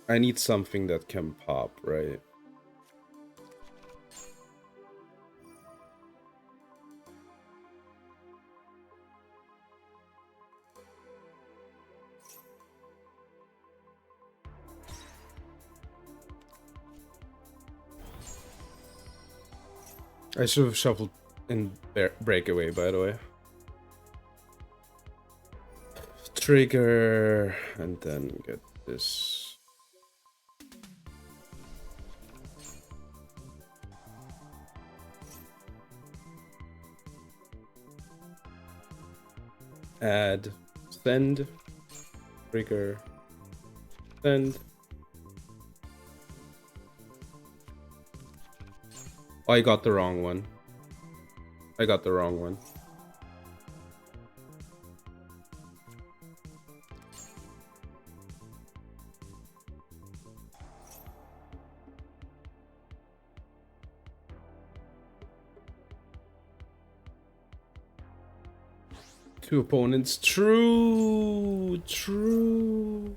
I need something that can pop, right? I should have shuffled in breakaway, by the way. Trigger, and then get this. Add, send, trigger, send. Oh, I got the wrong one. I got the wrong one. Two opponents. True. True.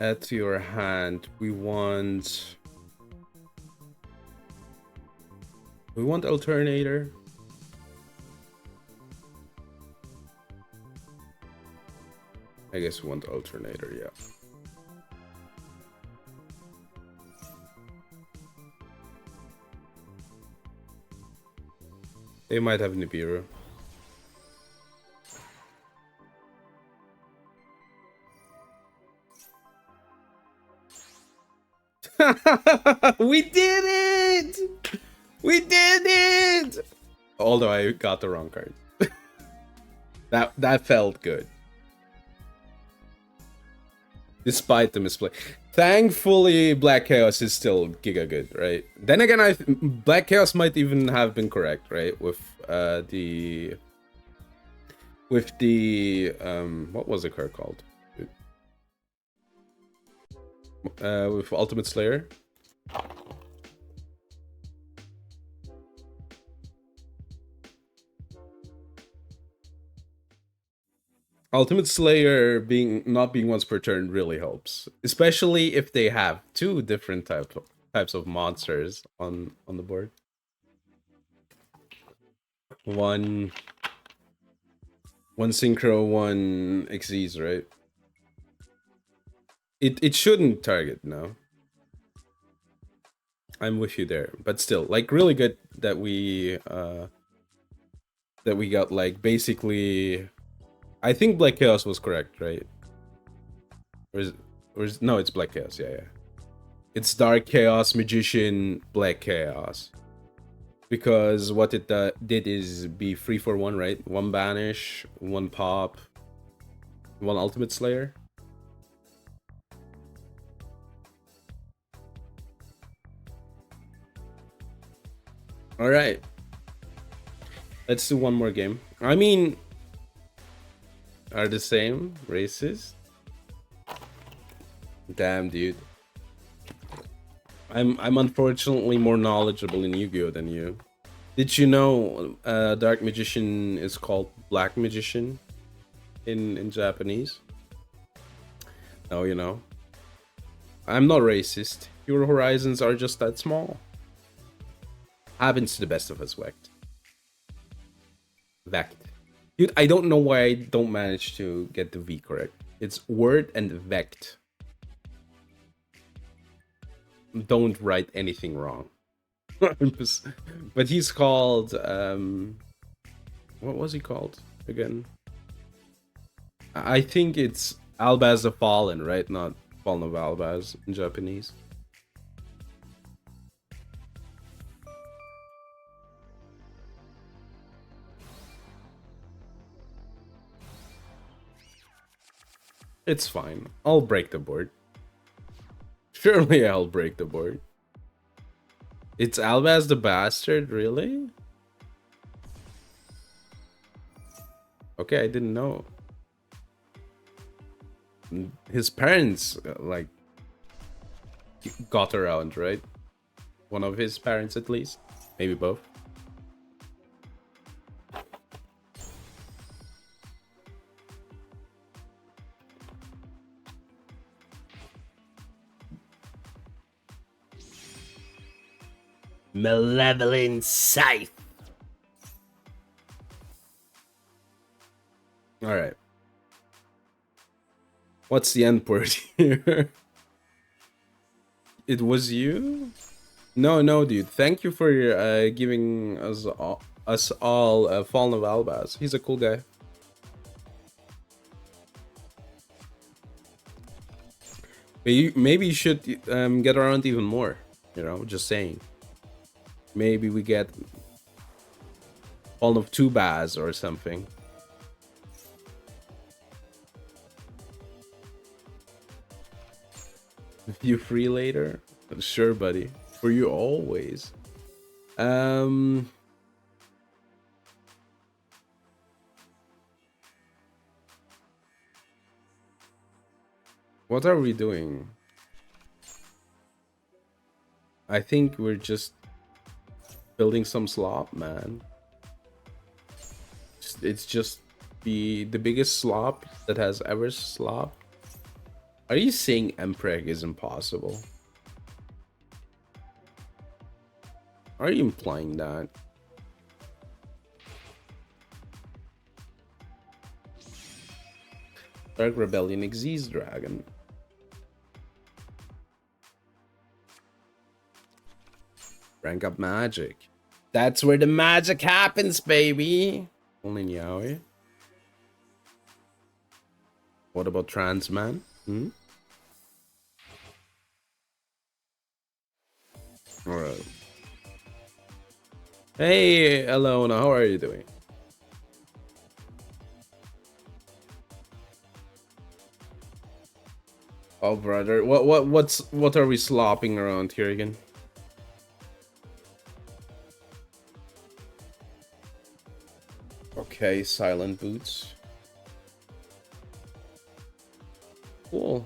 Add to your hand. We want alternator. I guess we want alternator, yeah. They might have Nibiru. We did it! We did it! Although I got the wrong card. That felt good. Despite the misplay. Thankfully, Black Chaos is still giga good, right? Then again, Black Chaos might even have been correct, right? With the what was the card called? With Ultimate Slayer. Ultimate Slayer not being once per turn really helps, especially if they have two different types of monsters on the board. One synchro, one Xyz, right? It shouldn't target, no. I'm with you there, but still, like, really good that we got, like, basically. I think Black Chaos was correct, right? No, it's Black Chaos. Yeah. It's Dark Chaos, Magician, Black Chaos. Because what it did is be 3 for 1, right? 1 Banish, 1 Pop, 1 Ultimate Slayer. Alright. Let's do one more game. I mean, are the same racist? Damn, dude. I'm unfortunately more knowledgeable in Yu-Gi-Oh than you. Did you know Dark Magician is called Black Magician in Japanese? No, you know. I'm not racist. Your horizons are just that small. Happens to the best of us, Vect. Vect. Dude, I don't know why I don't manage to get the V correct. It's word and Vect. Don't write anything wrong. But he's called what was he called again? I think it's Albaz the Fallen, right? Not Fallen of Albaz in Japanese. It's fine. I'll break the board. Surely I'll break the board. It's Albaz the Bastard, really? Okay, I didn't know. His parents, like, got around, right? One of his parents, at least. Maybe both. Malevolent Scythe. All right. What's the end port here? It was you? No, dude. Thank you for giving us all Fallen of Albaz. He's a cool guy. Maybe you should get around even more. You know, just saying. Maybe we get Fallen of Tubaz or something. You free later? Sure, buddy. For you always. What are we doing? I think we're just building some slop, man. It's just the biggest slop that has ever slopped. Are you saying Mpreg is impossible? Are you implying that? Dark Rebellion Xyz Dragon. Rank up magic. That's where the magic happens, baby. Only Yaoi. What about Trans Man? Hmm? Alright. Hey, Alona, how are you doing? Oh, brother, what are we slopping around here again? Okay, silent boots. Cool.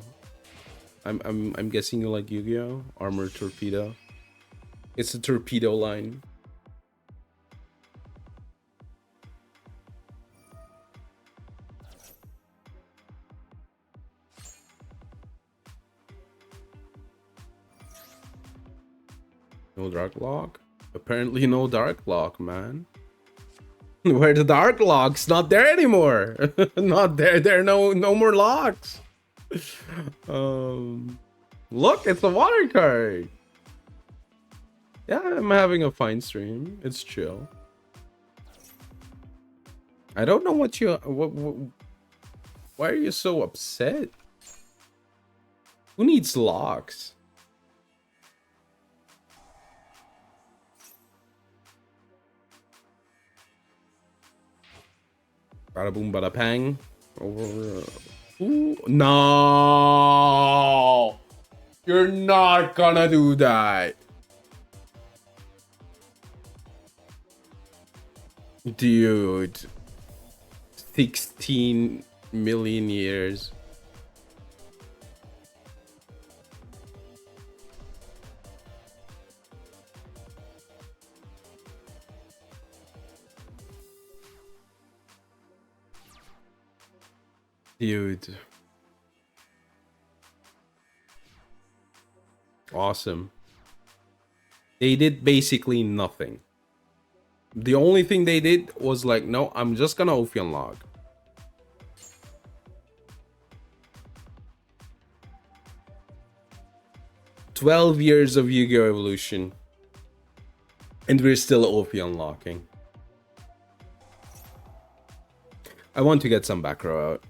I'm guessing you like Yu-Gi-Oh! Armor Torpedo. It's a torpedo line. No Dark Lock? Apparently no Dark Lock, man. Where the Dark Lock's not there anymore. Not there. There are no more locks. Look, it's a water card. Yeah, I'm having a fine stream. It's chill. I don't know what you why are you so upset? Who needs locks? Bada boom, bada pang. Ooh, no! You're not gonna do that. Dude. 16 million years. Dude. Awesome. They did basically nothing. The only thing they did was like, no, I'm just gonna Ophion log. "12 years of Yu-Gi-Oh! Evolution. And we're still Ophion locking. I want to get some back row out.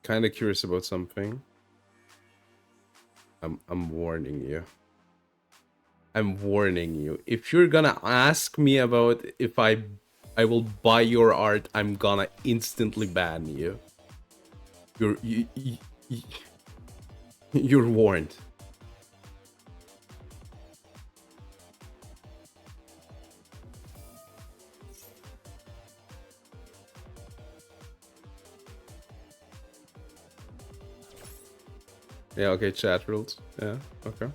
Kind of curious about something. I'm warning you. I'm warning you. If you're gonna ask me about if I will buy your art, I'm gonna instantly ban you. You're warned. Yeah, okay, chat rules. Yeah, okay.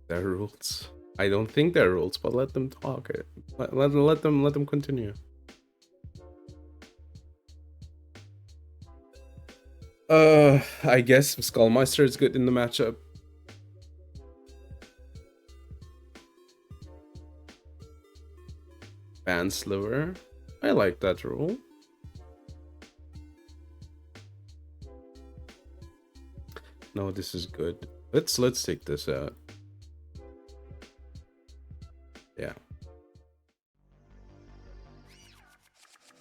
They're rules. I don't think they're rules, but let them talk it. Let them continue. I guess Skullmeister is good in the matchup. Ban Sliver. I like that rule. No, this is good. Let's take this out. Yeah.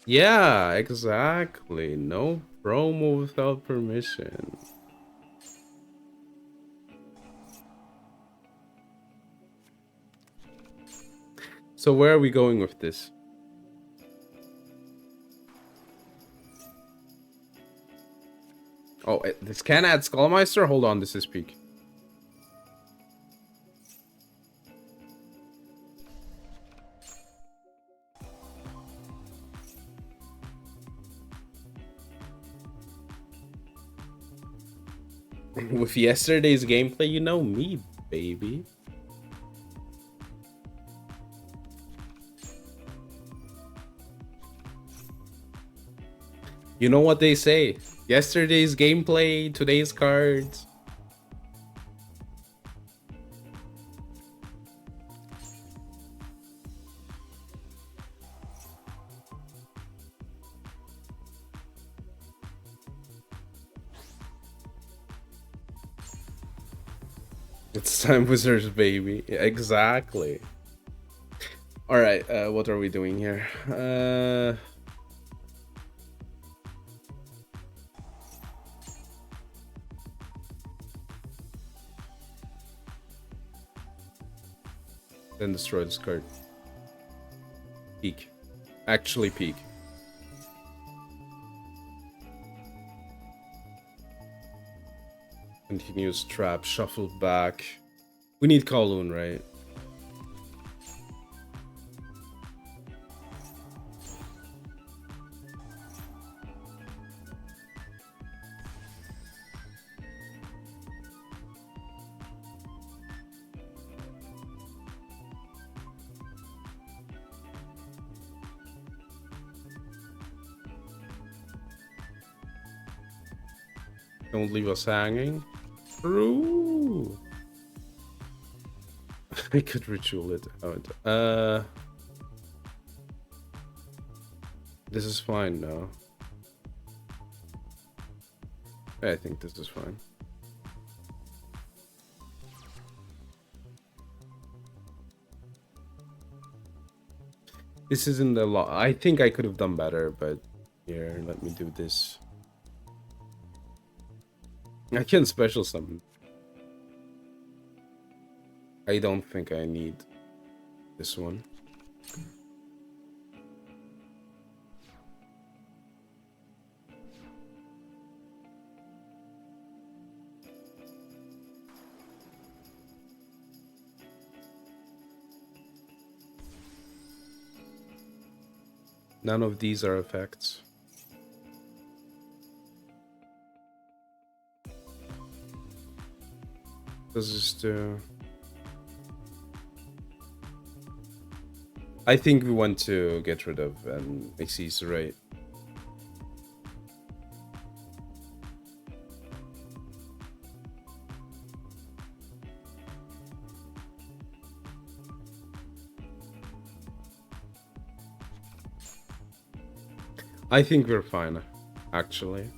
Yeah, exactly. No promo without permission. So where are we going with this? Oh, this can add Skullmeister? Hold on, this is peak. With yesterday's gameplay, you know me, baby. You know what they say? Yesterday's gameplay, today's cards. It's time wizards, baby. Exactly. All right, what are we doing here? Then destroy this card. Peek. Actually peek. Continuous trap, shuffle back. We need Kowloon, right? Don't leave us hanging. True. I could ritual it out. This is fine now. I think this is fine. This isn't a lot. I think I could have done better, but here, let me do this. I can special summon. I don't think I need this one. None of these are effects. This is I think we want to get rid of and Xyz, right? I think we're fine, actually.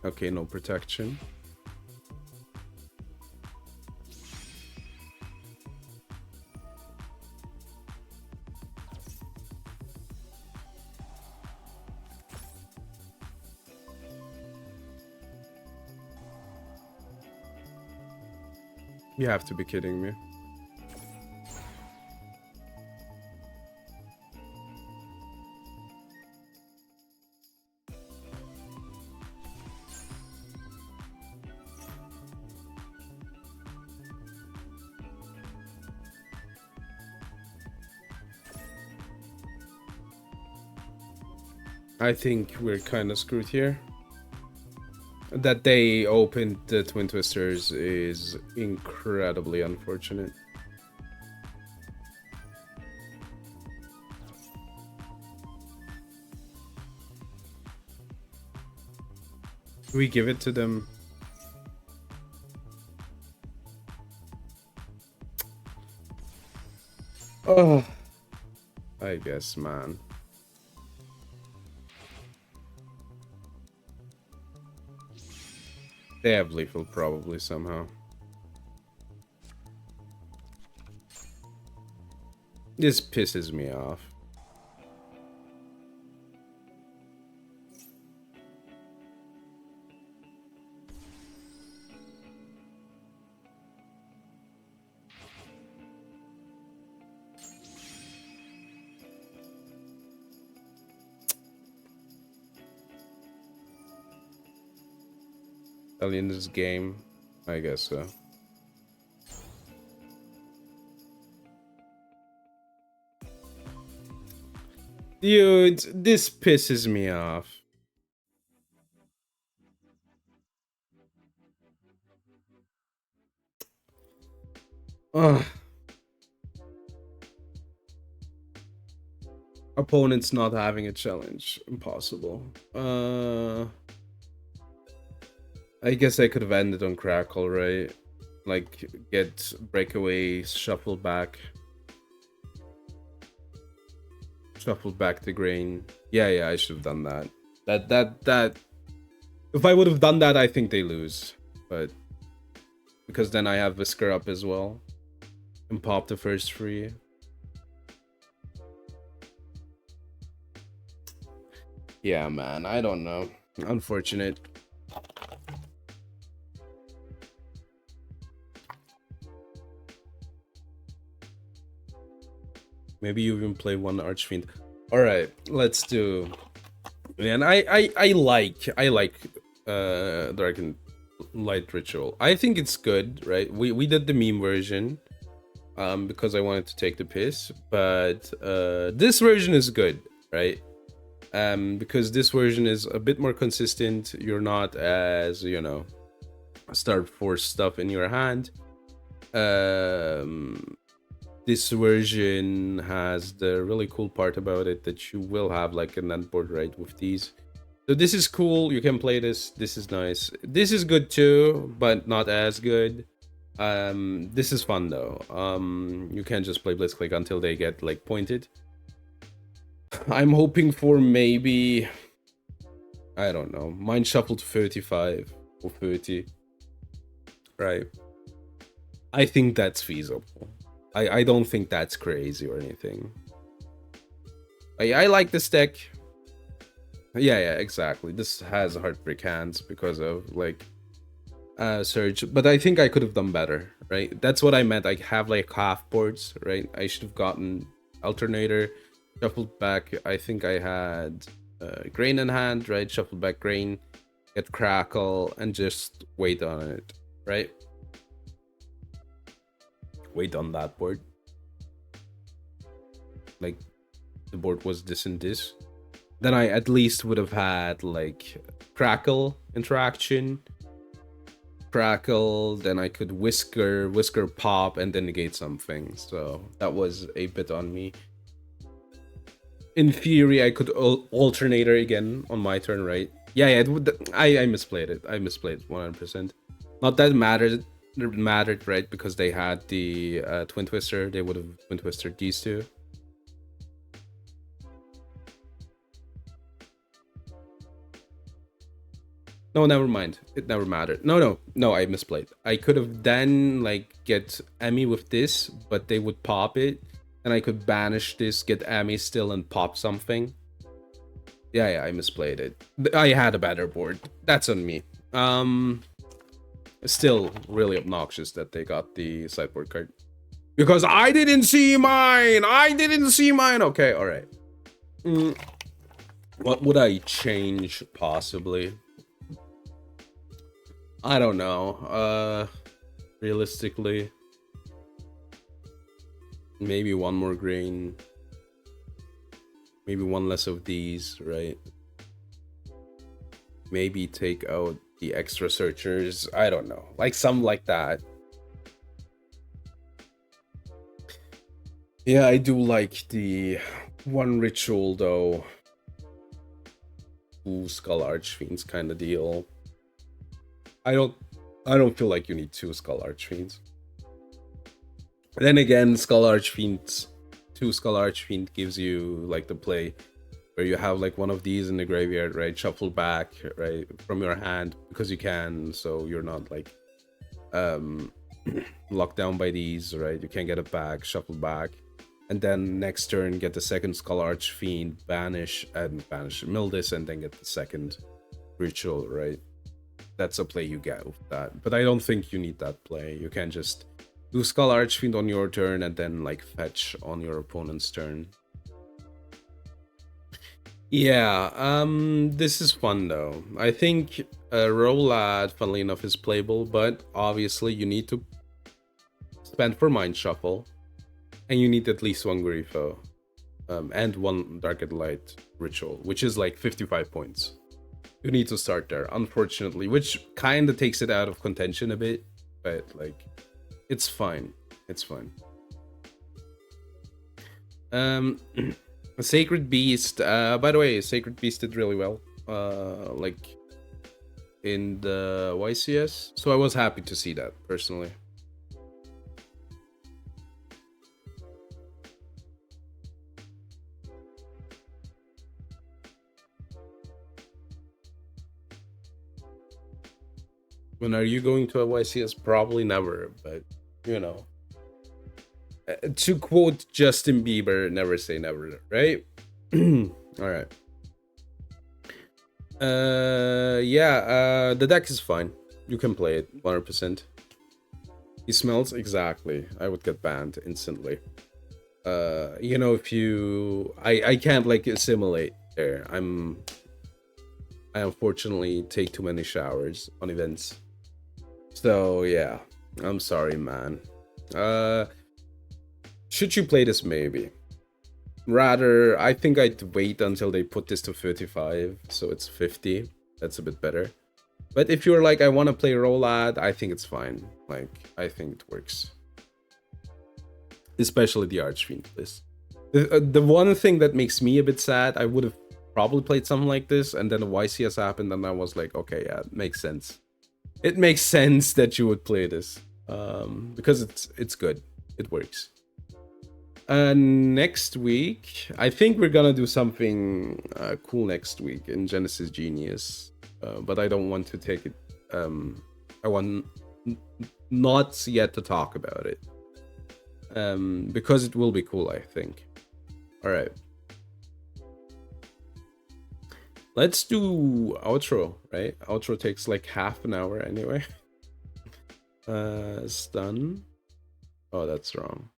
Okay, no protection. You have to be kidding me. I think we're kind of screwed here. That they opened the Twin Twisters is incredibly unfortunate. We give it to them. Oh, I guess, man. They have lethal probably somehow. This pisses me off. In this game, I guess so. Dude, this pisses me off. Ugh. Opponents not having a challenge. Impossible. I guess I could have ended on Crackle, right? Like, get breakaway, shuffle back. Shuffle back the grain. Yeah, I should have done that. That. If I would have done that, I think they lose. But because then I have Whisker up as well. And pop the first free. Yeah, man, I don't know. Unfortunate. Maybe you even play one Archfiend. Alright, let's do. Man, I like Dragon Light Ritual. I think it's good, right? We did the meme version. Because I wanted to take the piss, but this version is good, right? Because this version is a bit more consistent. You're not as, you know, start force stuff in your hand. This version has the really cool part about it that you will have like an end board, right, with these. So this is cool. You can play this. This is nice. This is good too, but not as good. This is fun though. You can't just play Blitzclick until they get like pointed. I'm hoping for maybe, I don't know, Mind Shuffle to 35 or 30. Right. I think that's feasible. I don't think that's crazy or anything. I like this deck. Yeah, exactly. This has Heartbreak Hands because of like Surge, but I think I could have done better, right? That's what I meant. I have like half boards, right? I should have gotten Alternator, shuffled back. I think I had Grain in hand, right? Shuffled back Grain, get Crackle, and just wait on it, right? Wait on that board. Like, the board was this and this. Then I at least would have had like Crackle interaction. Crackle, then I could Whisker pop, and then negate something. So that was a bit on me. In theory, I could Alternator again on my turn, right? Yeah, it would. I misplayed it. I misplayed 100%. Not that it mattered, right? Because they had the Twin Twister. They would have Twin Twistered these two. No, never mind. It never mattered. No, I misplayed. I could have then, like, get Emmy with this, but they would pop it. And I could banish this, get Emmy still, and pop something. Yeah, I misplayed it. I had a better board. That's on me. Still really obnoxious that they got the sideboard card. Because I didn't see mine! Okay, alright. What would I change, possibly? I don't know. Realistically, maybe one more grain. Maybe one less of these, right? Maybe take out the extra searchers. I don't know. Like some like that. Yeah, I do like the one ritual though. Ooh, Skull Archfiends kind of deal. I don't feel like you need two Skull Archfiends. Then again, Skull Archfiends, two Skull Archfiend gives you like the play where you have like one of these in the graveyard, right? Shuffle back, right, from your hand because you can, so you're not like locked down by these, right? You can't get it back, shuffle back. And then next turn get the second Skull Archfiend, banish, mill this, and then get the second ritual, right? That's a play you get with that. But I don't think you need that play. You can just do Skull Archfiend on your turn and then like fetch on your opponent's turn. Yeah, this is fun though. I think ROLAD, funnily enough, is playable, but obviously you need to spend for Mind Shuffle, and you need at least one Grifo, and one Dark and Light Ritual, which is like 55 points. You need to start there, unfortunately, which kind of takes it out of contention a bit, but like, it's fine. It's fine. Sacred Beast. By the way, Sacred Beast did really well. Like in the YCS, so I was happy to see that personally. When are you going to a YCS? Probably never, but you know. To quote Justin Bieber, never say never, right? All right. Yeah, the deck is fine. You can play it 100%. He smells exactly. I would get banned instantly. You know, if you I can't like assimilate there. I unfortunately take too many showers on events. So yeah, I'm sorry, man. Should you play this? Maybe. Rather, I think I'd wait until they put this to 35, so it's 50. That's a bit better. But if you're like, I want to play ROLAD, I think it's fine. Like, I think it works. Especially the Archfiend list. The one thing that makes me a bit sad, I would have probably played something like this, and then the YCS happened, and I was like, okay, yeah, it makes sense. It makes sense that you would play this. Because it's good. It works. Next week, I think we're gonna do something cool next week in Genesys Genius, but I don't want to take it. I want not yet to talk about it, because it will be cool, I think. All right, let's do outro. Right, outro takes like half an hour anyway. Stun. Oh, that's wrong.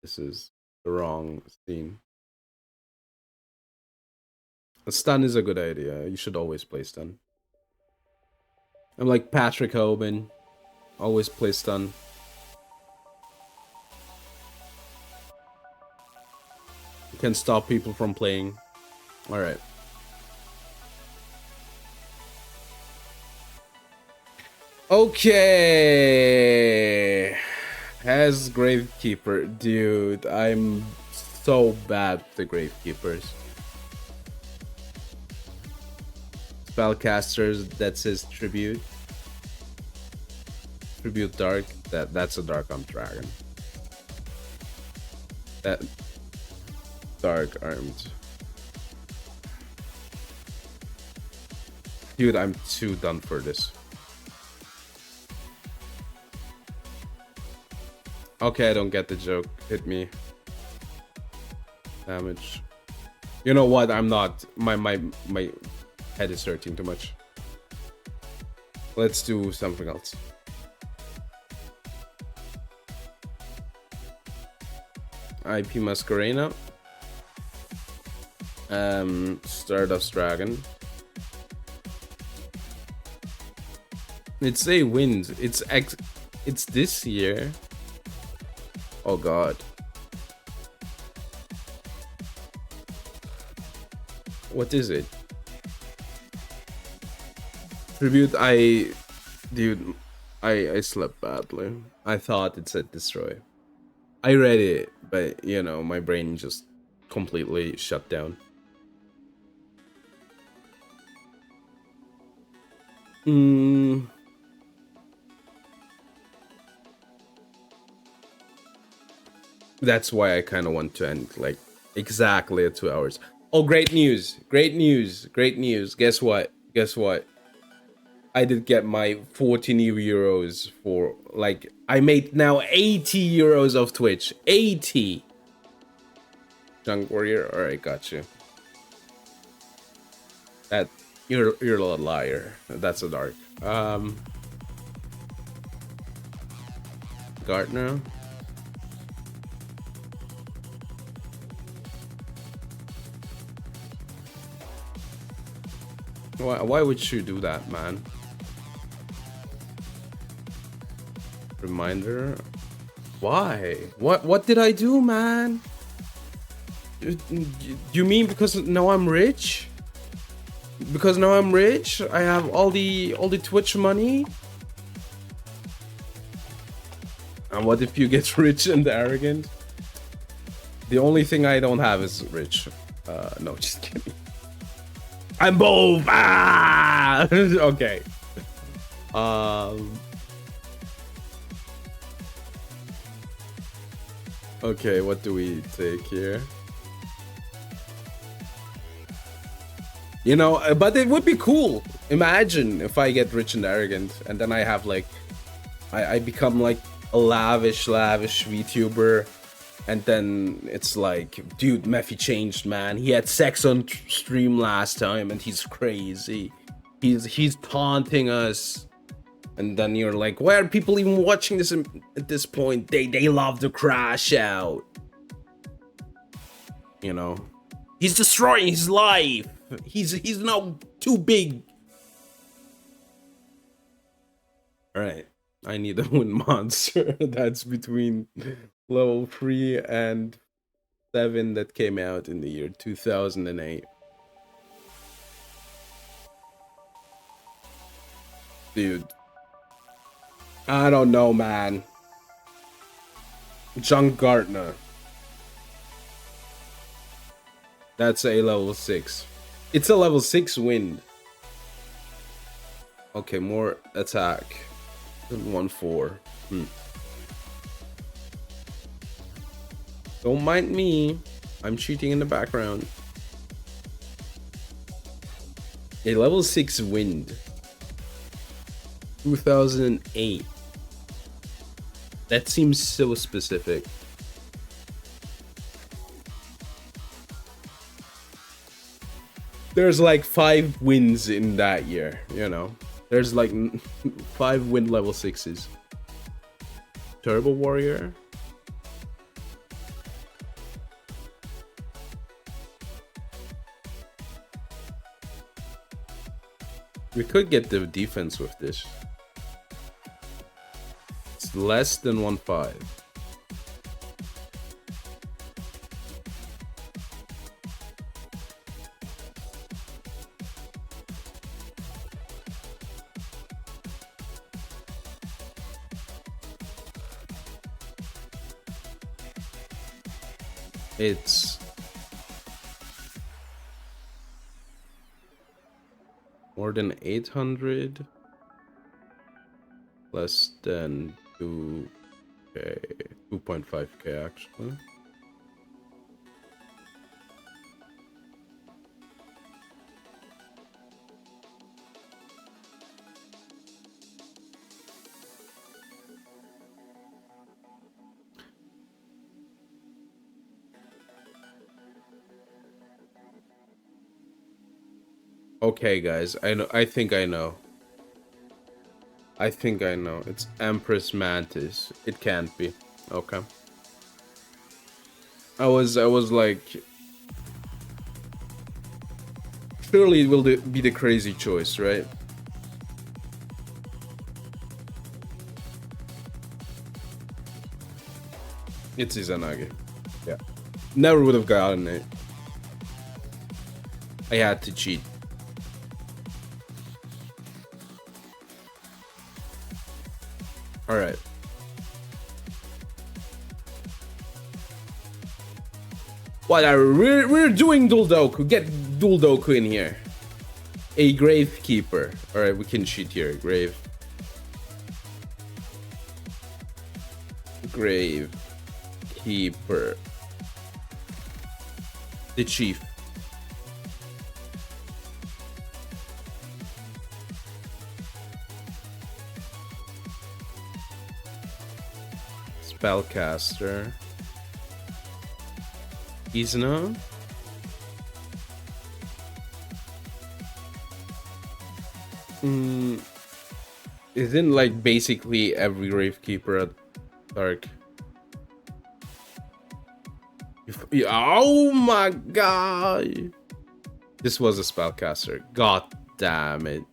This is the wrong scene. A stun is a good idea. You should always play stun. I'm like Patrick Hoban. Always play stun. You can stop people from playing. Alright. Okay. As Gravekeeper, dude, I'm so bad with the Gravekeepers. Spellcasters, that says Tribute. Tribute Dark, that's a Dark Armed Dragon. That Dark Armed. Dude, I'm too done for this. Okay, I don't get the joke. Hit me. Damage. You know what? I'm not. My head is hurting too much. Let's do something else. IP Masquerena. Stardust Dragon. It's a wind. It's this year. Oh god. What is it? Tribute, dude, I slept badly. I thought it said destroy. I read it, but you know, my brain just completely shut down. That's why I kind of want to end like exactly at 2 hours. Oh, great news! Great news! Great news! Guess what? Guess what? I did get my 40 new euros for like I made now 80 euros of Twitch. 80. Junk Warrior. All right, got you. That you're a liar. That's a dark. Gartner. Why would you do that, man? Reminder. Why? What did I do, man? You mean because now I'm rich? Because now I'm rich, I have all the Twitch money. And what if you get rich and arrogant? The only thing I don't have is rich. No, just kidding. I'm both. Ah! Okay. Okay, what do we take here? You know, but it would be cool. Imagine if I get rich and arrogant, and then I have like, I become like a lavish VTuber, and then it's like, dude, Mephi changed, man. He had sex on stream last time, and he's crazy. He's taunting us, and then you're like, why are people even watching this at this point? They love to crash out. You know, he's destroying his life. He's now too big. All right, I need a wind monster that's between level 3 and 7 that came out in the year 2008. Dude, I don't know, man. John Gardner. That's a level 6. It's a level 6 wind. Okay, more attack. 1-4. Don't mind me. I'm cheating in the background. A level 6 wind. 2008. That seems so specific. There's like 5 wins in that year, you know. There's like 5 wind level 6s. Turbo Warrior. We could get the defense with this. It's less than 1-5. It's more than 800, less than 2k, 2.5k actually. Okay, guys, I know. I think I know. It's Empress Mantis. It can't be. Okay. I was like, surely it will be the crazy choice, right? It's Izanagi. Yeah. Never would have gotten it. I had to cheat. All right. What are we're doing Duldoku? Get Duldoku in here. A Gravekeeper. All right, we can cheat here. Gravekeeper. The Chief. Spellcaster. Izuna. Isn't like basically every Gravekeeper at Dark? Oh my god! This was a Spellcaster. God damn it.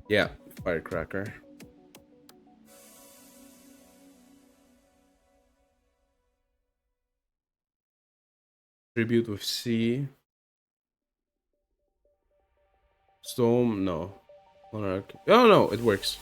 Yeah, Firecracker. Tribute with C. Storm, no. Monarch. Oh no, it works.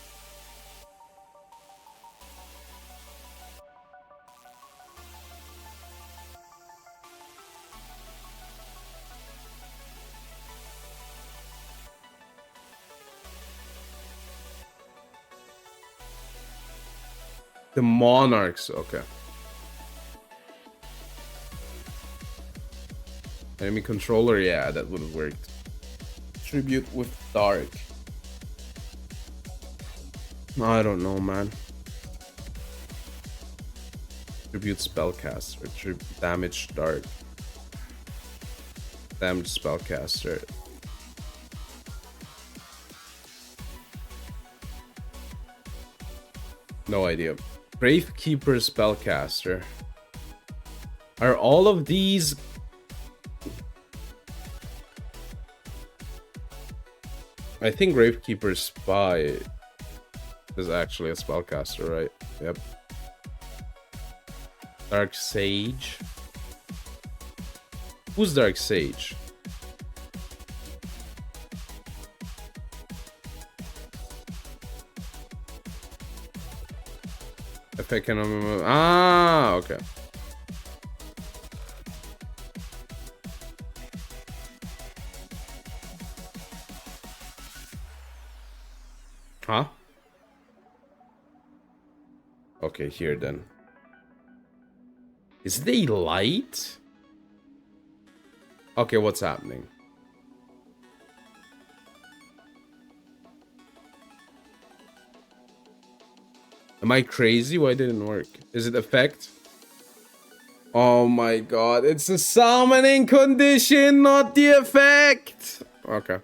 The monarchs, okay. Enemy controller, yeah, that would have worked. Tribute with dark. I don't know, man. Tribute spellcaster. Damage dark. Damage spellcaster. No idea. Gravekeeper spellcaster. Are all of these... I think Gravekeeper Spy is actually a spellcaster, right? Yep. Dark Sage. Who's Dark Sage? If I can remember. Ah, okay. Huh? Okay, here then. Is they light? Okay, what's happening? Am I crazy? Why didn't it work? Is it effect? Oh my god, it's a summoning condition, not the effect! Okay.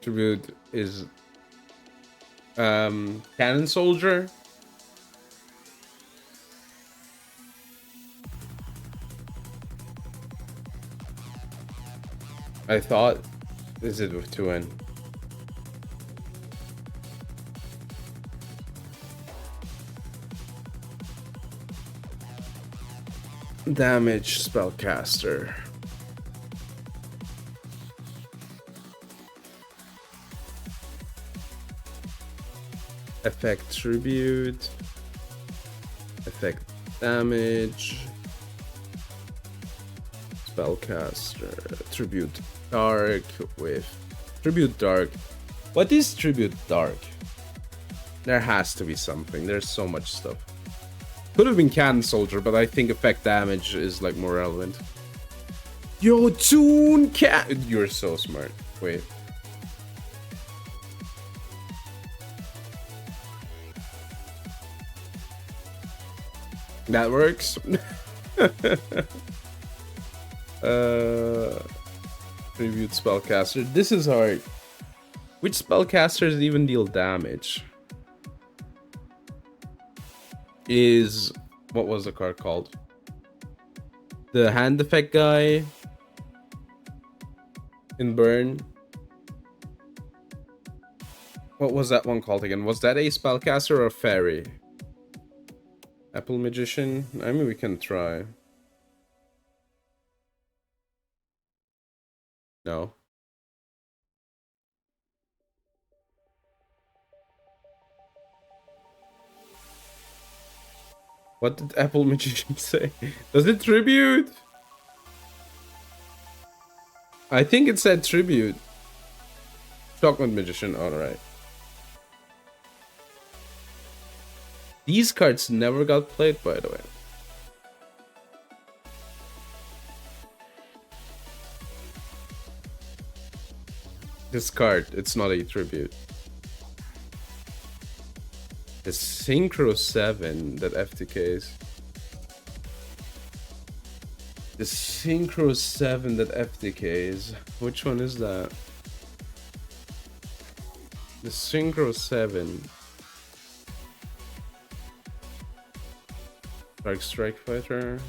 Tribute is Cannon Soldier. I thought, is it with 2N? Damage spellcaster. Effect tribute. Effect damage. Spellcaster. Tribute dark with tribute dark. What is tribute dark? There has to be something. There's so much stuff. Could have been Cannon Soldier, but I think effect damage is like more relevant. Yo, Toon Cat! You're so smart. Wait. That works. Tribute spellcaster. This is hard. Which spellcasters even deal damage? Is what was the card called? The hand effect guy in Burn. What was that one called again? Was that a spellcaster or a fairy? Apple Magician? I mean, we can try. No. What did Apple Magician say? Does it tribute? I think it said tribute. Chocolate Magician, alright. These cards never got played, by the way. This card, it's not a tribute. The Synchro 7 that FTKs. The Synchro 7 that FTKs. Which one is that? The Synchro 7. Dark Strike Fighter.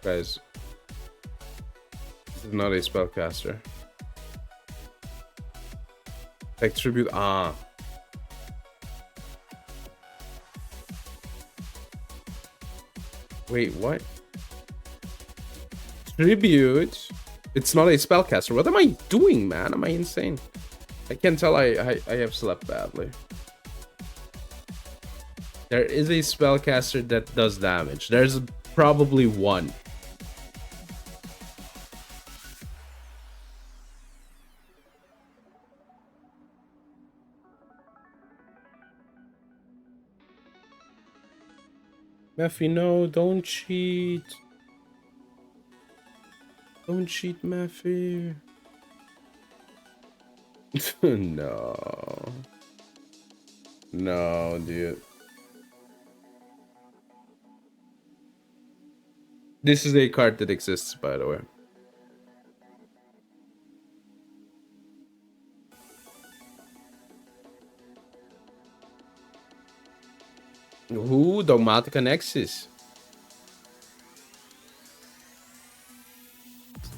Guys, this is not a spellcaster. Like tribute, ah. Wait, what? Tribute? It's not a spellcaster. What am I doing, man? Am I insane? I can tell I have slept badly. There is a spellcaster that does damage. There's probably one. Mephi, no, don't cheat. Don't cheat, Mephi. No. No, dude. This is a card that exists, by the way. Who? Dogmatic Nexus.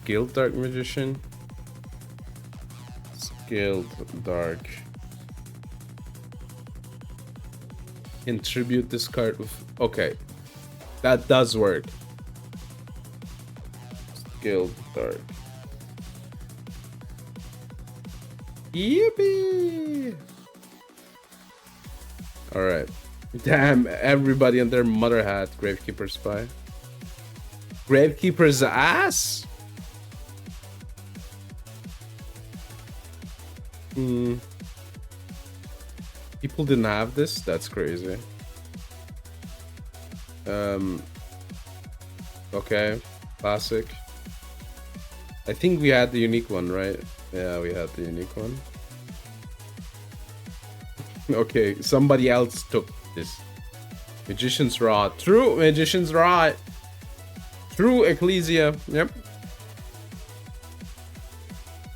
Skilled Dark Magician. Skilled Dark. Contribute this card with... Okay. That does work. Skilled Dark. Yippee! Alright. Damn, everybody and their mother had Gravekeeper Spy. Gravekeeper's ass? People didn't have this? That's crazy. Okay. Classic. I think we had the unique one, right? Yeah, we had the unique one. Okay, somebody else took this. Magician's Rod. True, Magician's Rod. True, Ecclesia. Yep.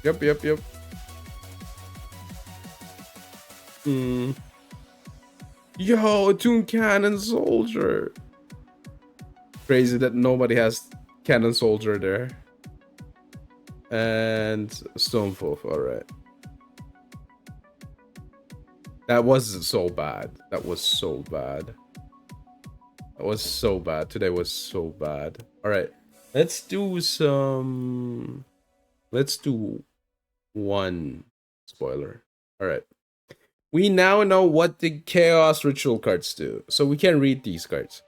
Yep. Yo, a Toon Cannon Soldier. Crazy that nobody has Cannon Soldier there. And Stonefulf, alright. That was so bad. That was so bad. That was so bad. Today was so bad. Alright. Let's do some... Let's do one spoiler. Alright. We now know what the Chaos Ritual cards do. So we can read these cards.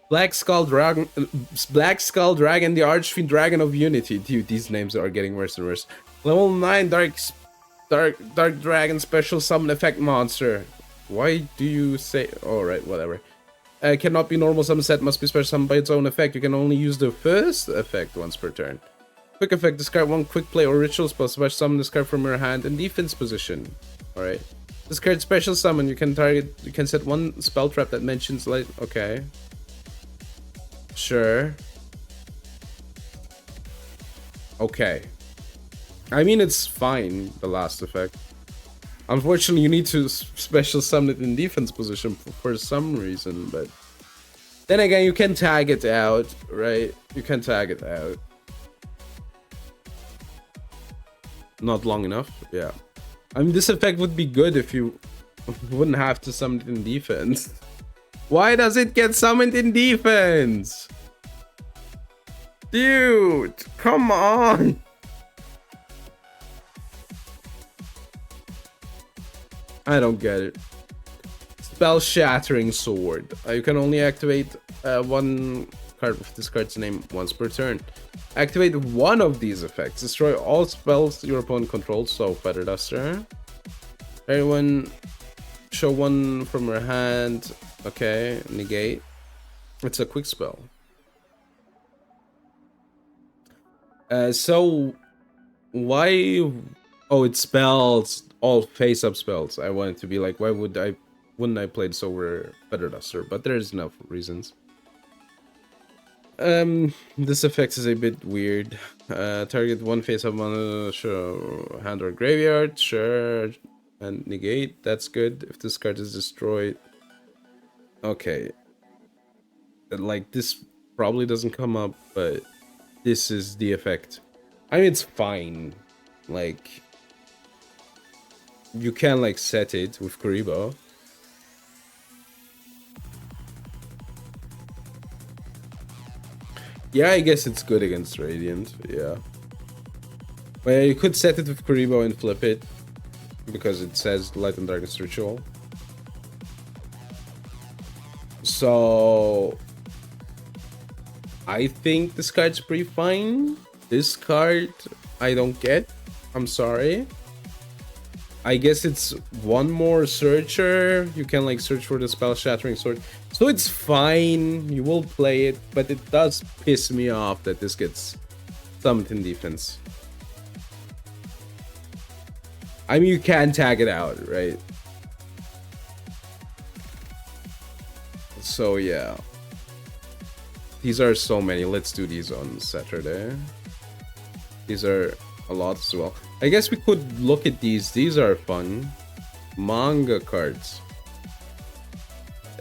Black Skull Dragon, the Archfiend Dragon of Unity. Dude, these names are getting worse and worse. Level 9 Dark Dragon Special Summon Effect Monster. Why do you say... Alright, whatever. Cannot be normal summon set, must be special summoned by its own effect. You can only use the first effect once per turn. Quick effect, discard one quick play or ritual spell, special summon this card from your hand in defense position. Alright. This card special summon, you can set one spell trap that mentions light. Okay. Sure. Okay. I mean, it's fine, the last effect. Unfortunately, you need to special summon it in defense position for some reason, but... Then again, you can tag it out, right? You can tag it out. Not long enough, yeah. I mean, this effect would be good if you wouldn't have to summon it in defense. Why does it get summoned in defense? Dude, come on. I don't get it. Spell Shattering Sword. You can only activate one card with this card's name once per turn. Activate one of these effects. Destroy all spells your opponent controls. So, Feather Duster. Everyone, show one from your hand. Okay, negate. It's a quick spell. So, why... Oh, it spells all face-up spells. I wanted to be like, why wouldn't I play this over Feather Duster? But there's enough reasons. This effect is a bit weird. Target one face-up on show hand or graveyard, sure, and negate. That's good if this card is destroyed. Okay. Like, this probably doesn't come up, but this is the effect. I mean, it's fine. Like, you can, like, set it with Kuriboh. Yeah, I guess it's good against Radiant, yeah. But you could set it with Kuribo and flip it, because it says Light and Darkness Ritual. So I think this card's pretty fine. This card I don't get. I'm sorry. I guess it's one more searcher. You can like search for the spell Shattering Sword. So it's fine. You will play it, but it does piss me off that this gets summoned in defense. I mean, you can tag it out, right? So yeah. These are so many. Let's do these on Saturday. These are a lot as well. I guess we could look at these. These are fun. Manga cards.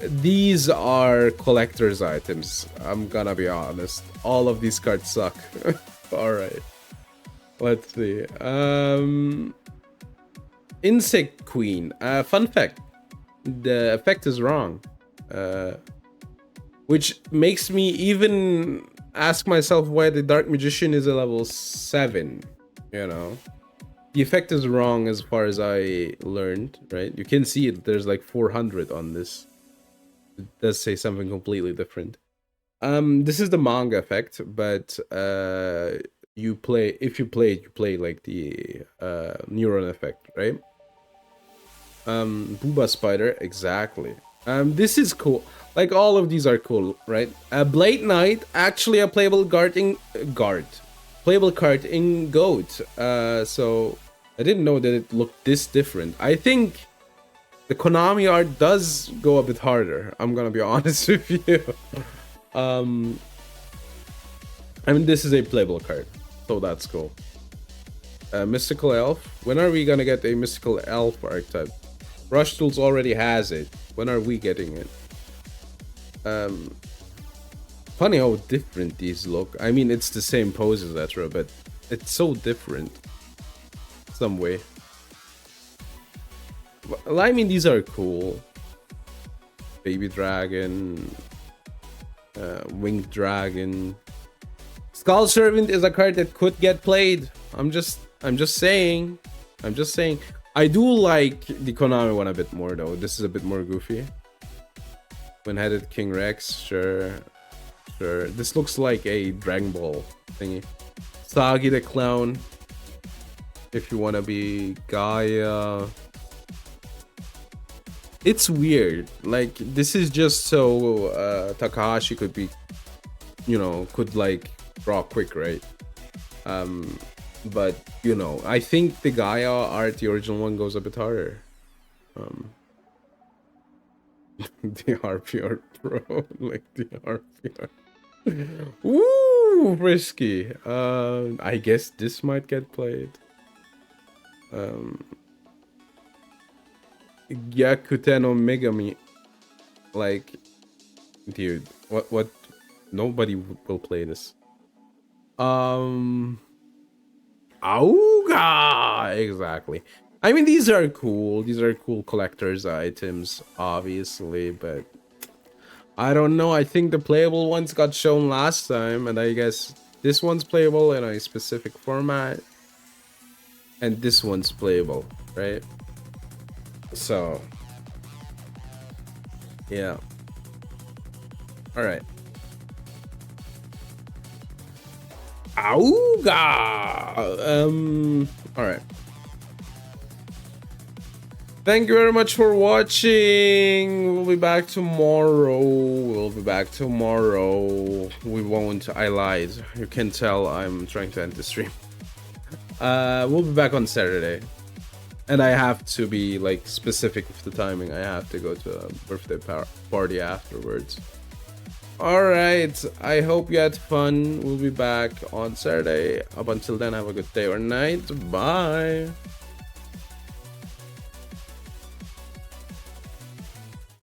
These are collector's items. I'm gonna be honest. All of these cards suck. Alright. Let's see. Insect Queen. Fun fact. The effect is wrong. Which makes me even ask myself why the Dark Magician is a level 7. You know? The effect is wrong as far as I learned, right? You can see it. There's like 400 on this. It does say something completely different. This is the manga effect, but you play, if you play it, you play like the neuron effect, right? Booba Spider, exactly. This is cool. Like all of these are cool, right? Blade Knight, actually a playable card in Goat. So I didn't know that it looked this different. I think the Konami art does go a bit harder. I'm gonna be honest with you. I mean, this is a playable card, so that's cool. Mystical Elf. When are we gonna get a Mystical Elf archetype? Rush Tools already has it. When are we getting it? Funny how different these look. I mean, it's the same pose, etc., but it's so different some way. Well, I mean, these are cool. Baby Dragon, Winged Dragon. Skull Servant is a card that could get played. I'm just saying. I do like the Konami one a bit more though. This is a bit more goofy. Twin-headed King Rex, sure. This looks like a Dragon Ball thingy. Sagi the Clown. If you want to be Gaia. It's weird. Like, this is just so Takahashi could be, you know, could like draw quick, right? But, you know, I think the Gaia art, the original one, goes a bit harder. The RPR Pro, like the RPR. Ooh, risky. I guess this might get played. Gyakuten no Megami. Like, dude, what? Nobody will play this. Auga! Exactly. I mean, these are cool. These are cool collector's items, obviously, but I don't know. I think the playable ones got shown last time, and I guess this one's playable in a specific format, and this one's playable, right? So, yeah. All right. Auga! All right. Thank you very much for watching. We'll be back tomorrow. We won't. I lied. You can tell I'm trying to end the stream. We'll be back on Saturday. And I have to be like specific with the timing. I have to go to a birthday party afterwards. Alright, I hope you had fun. We'll be back on Saturday. Up until then, have a good day or night. Bye.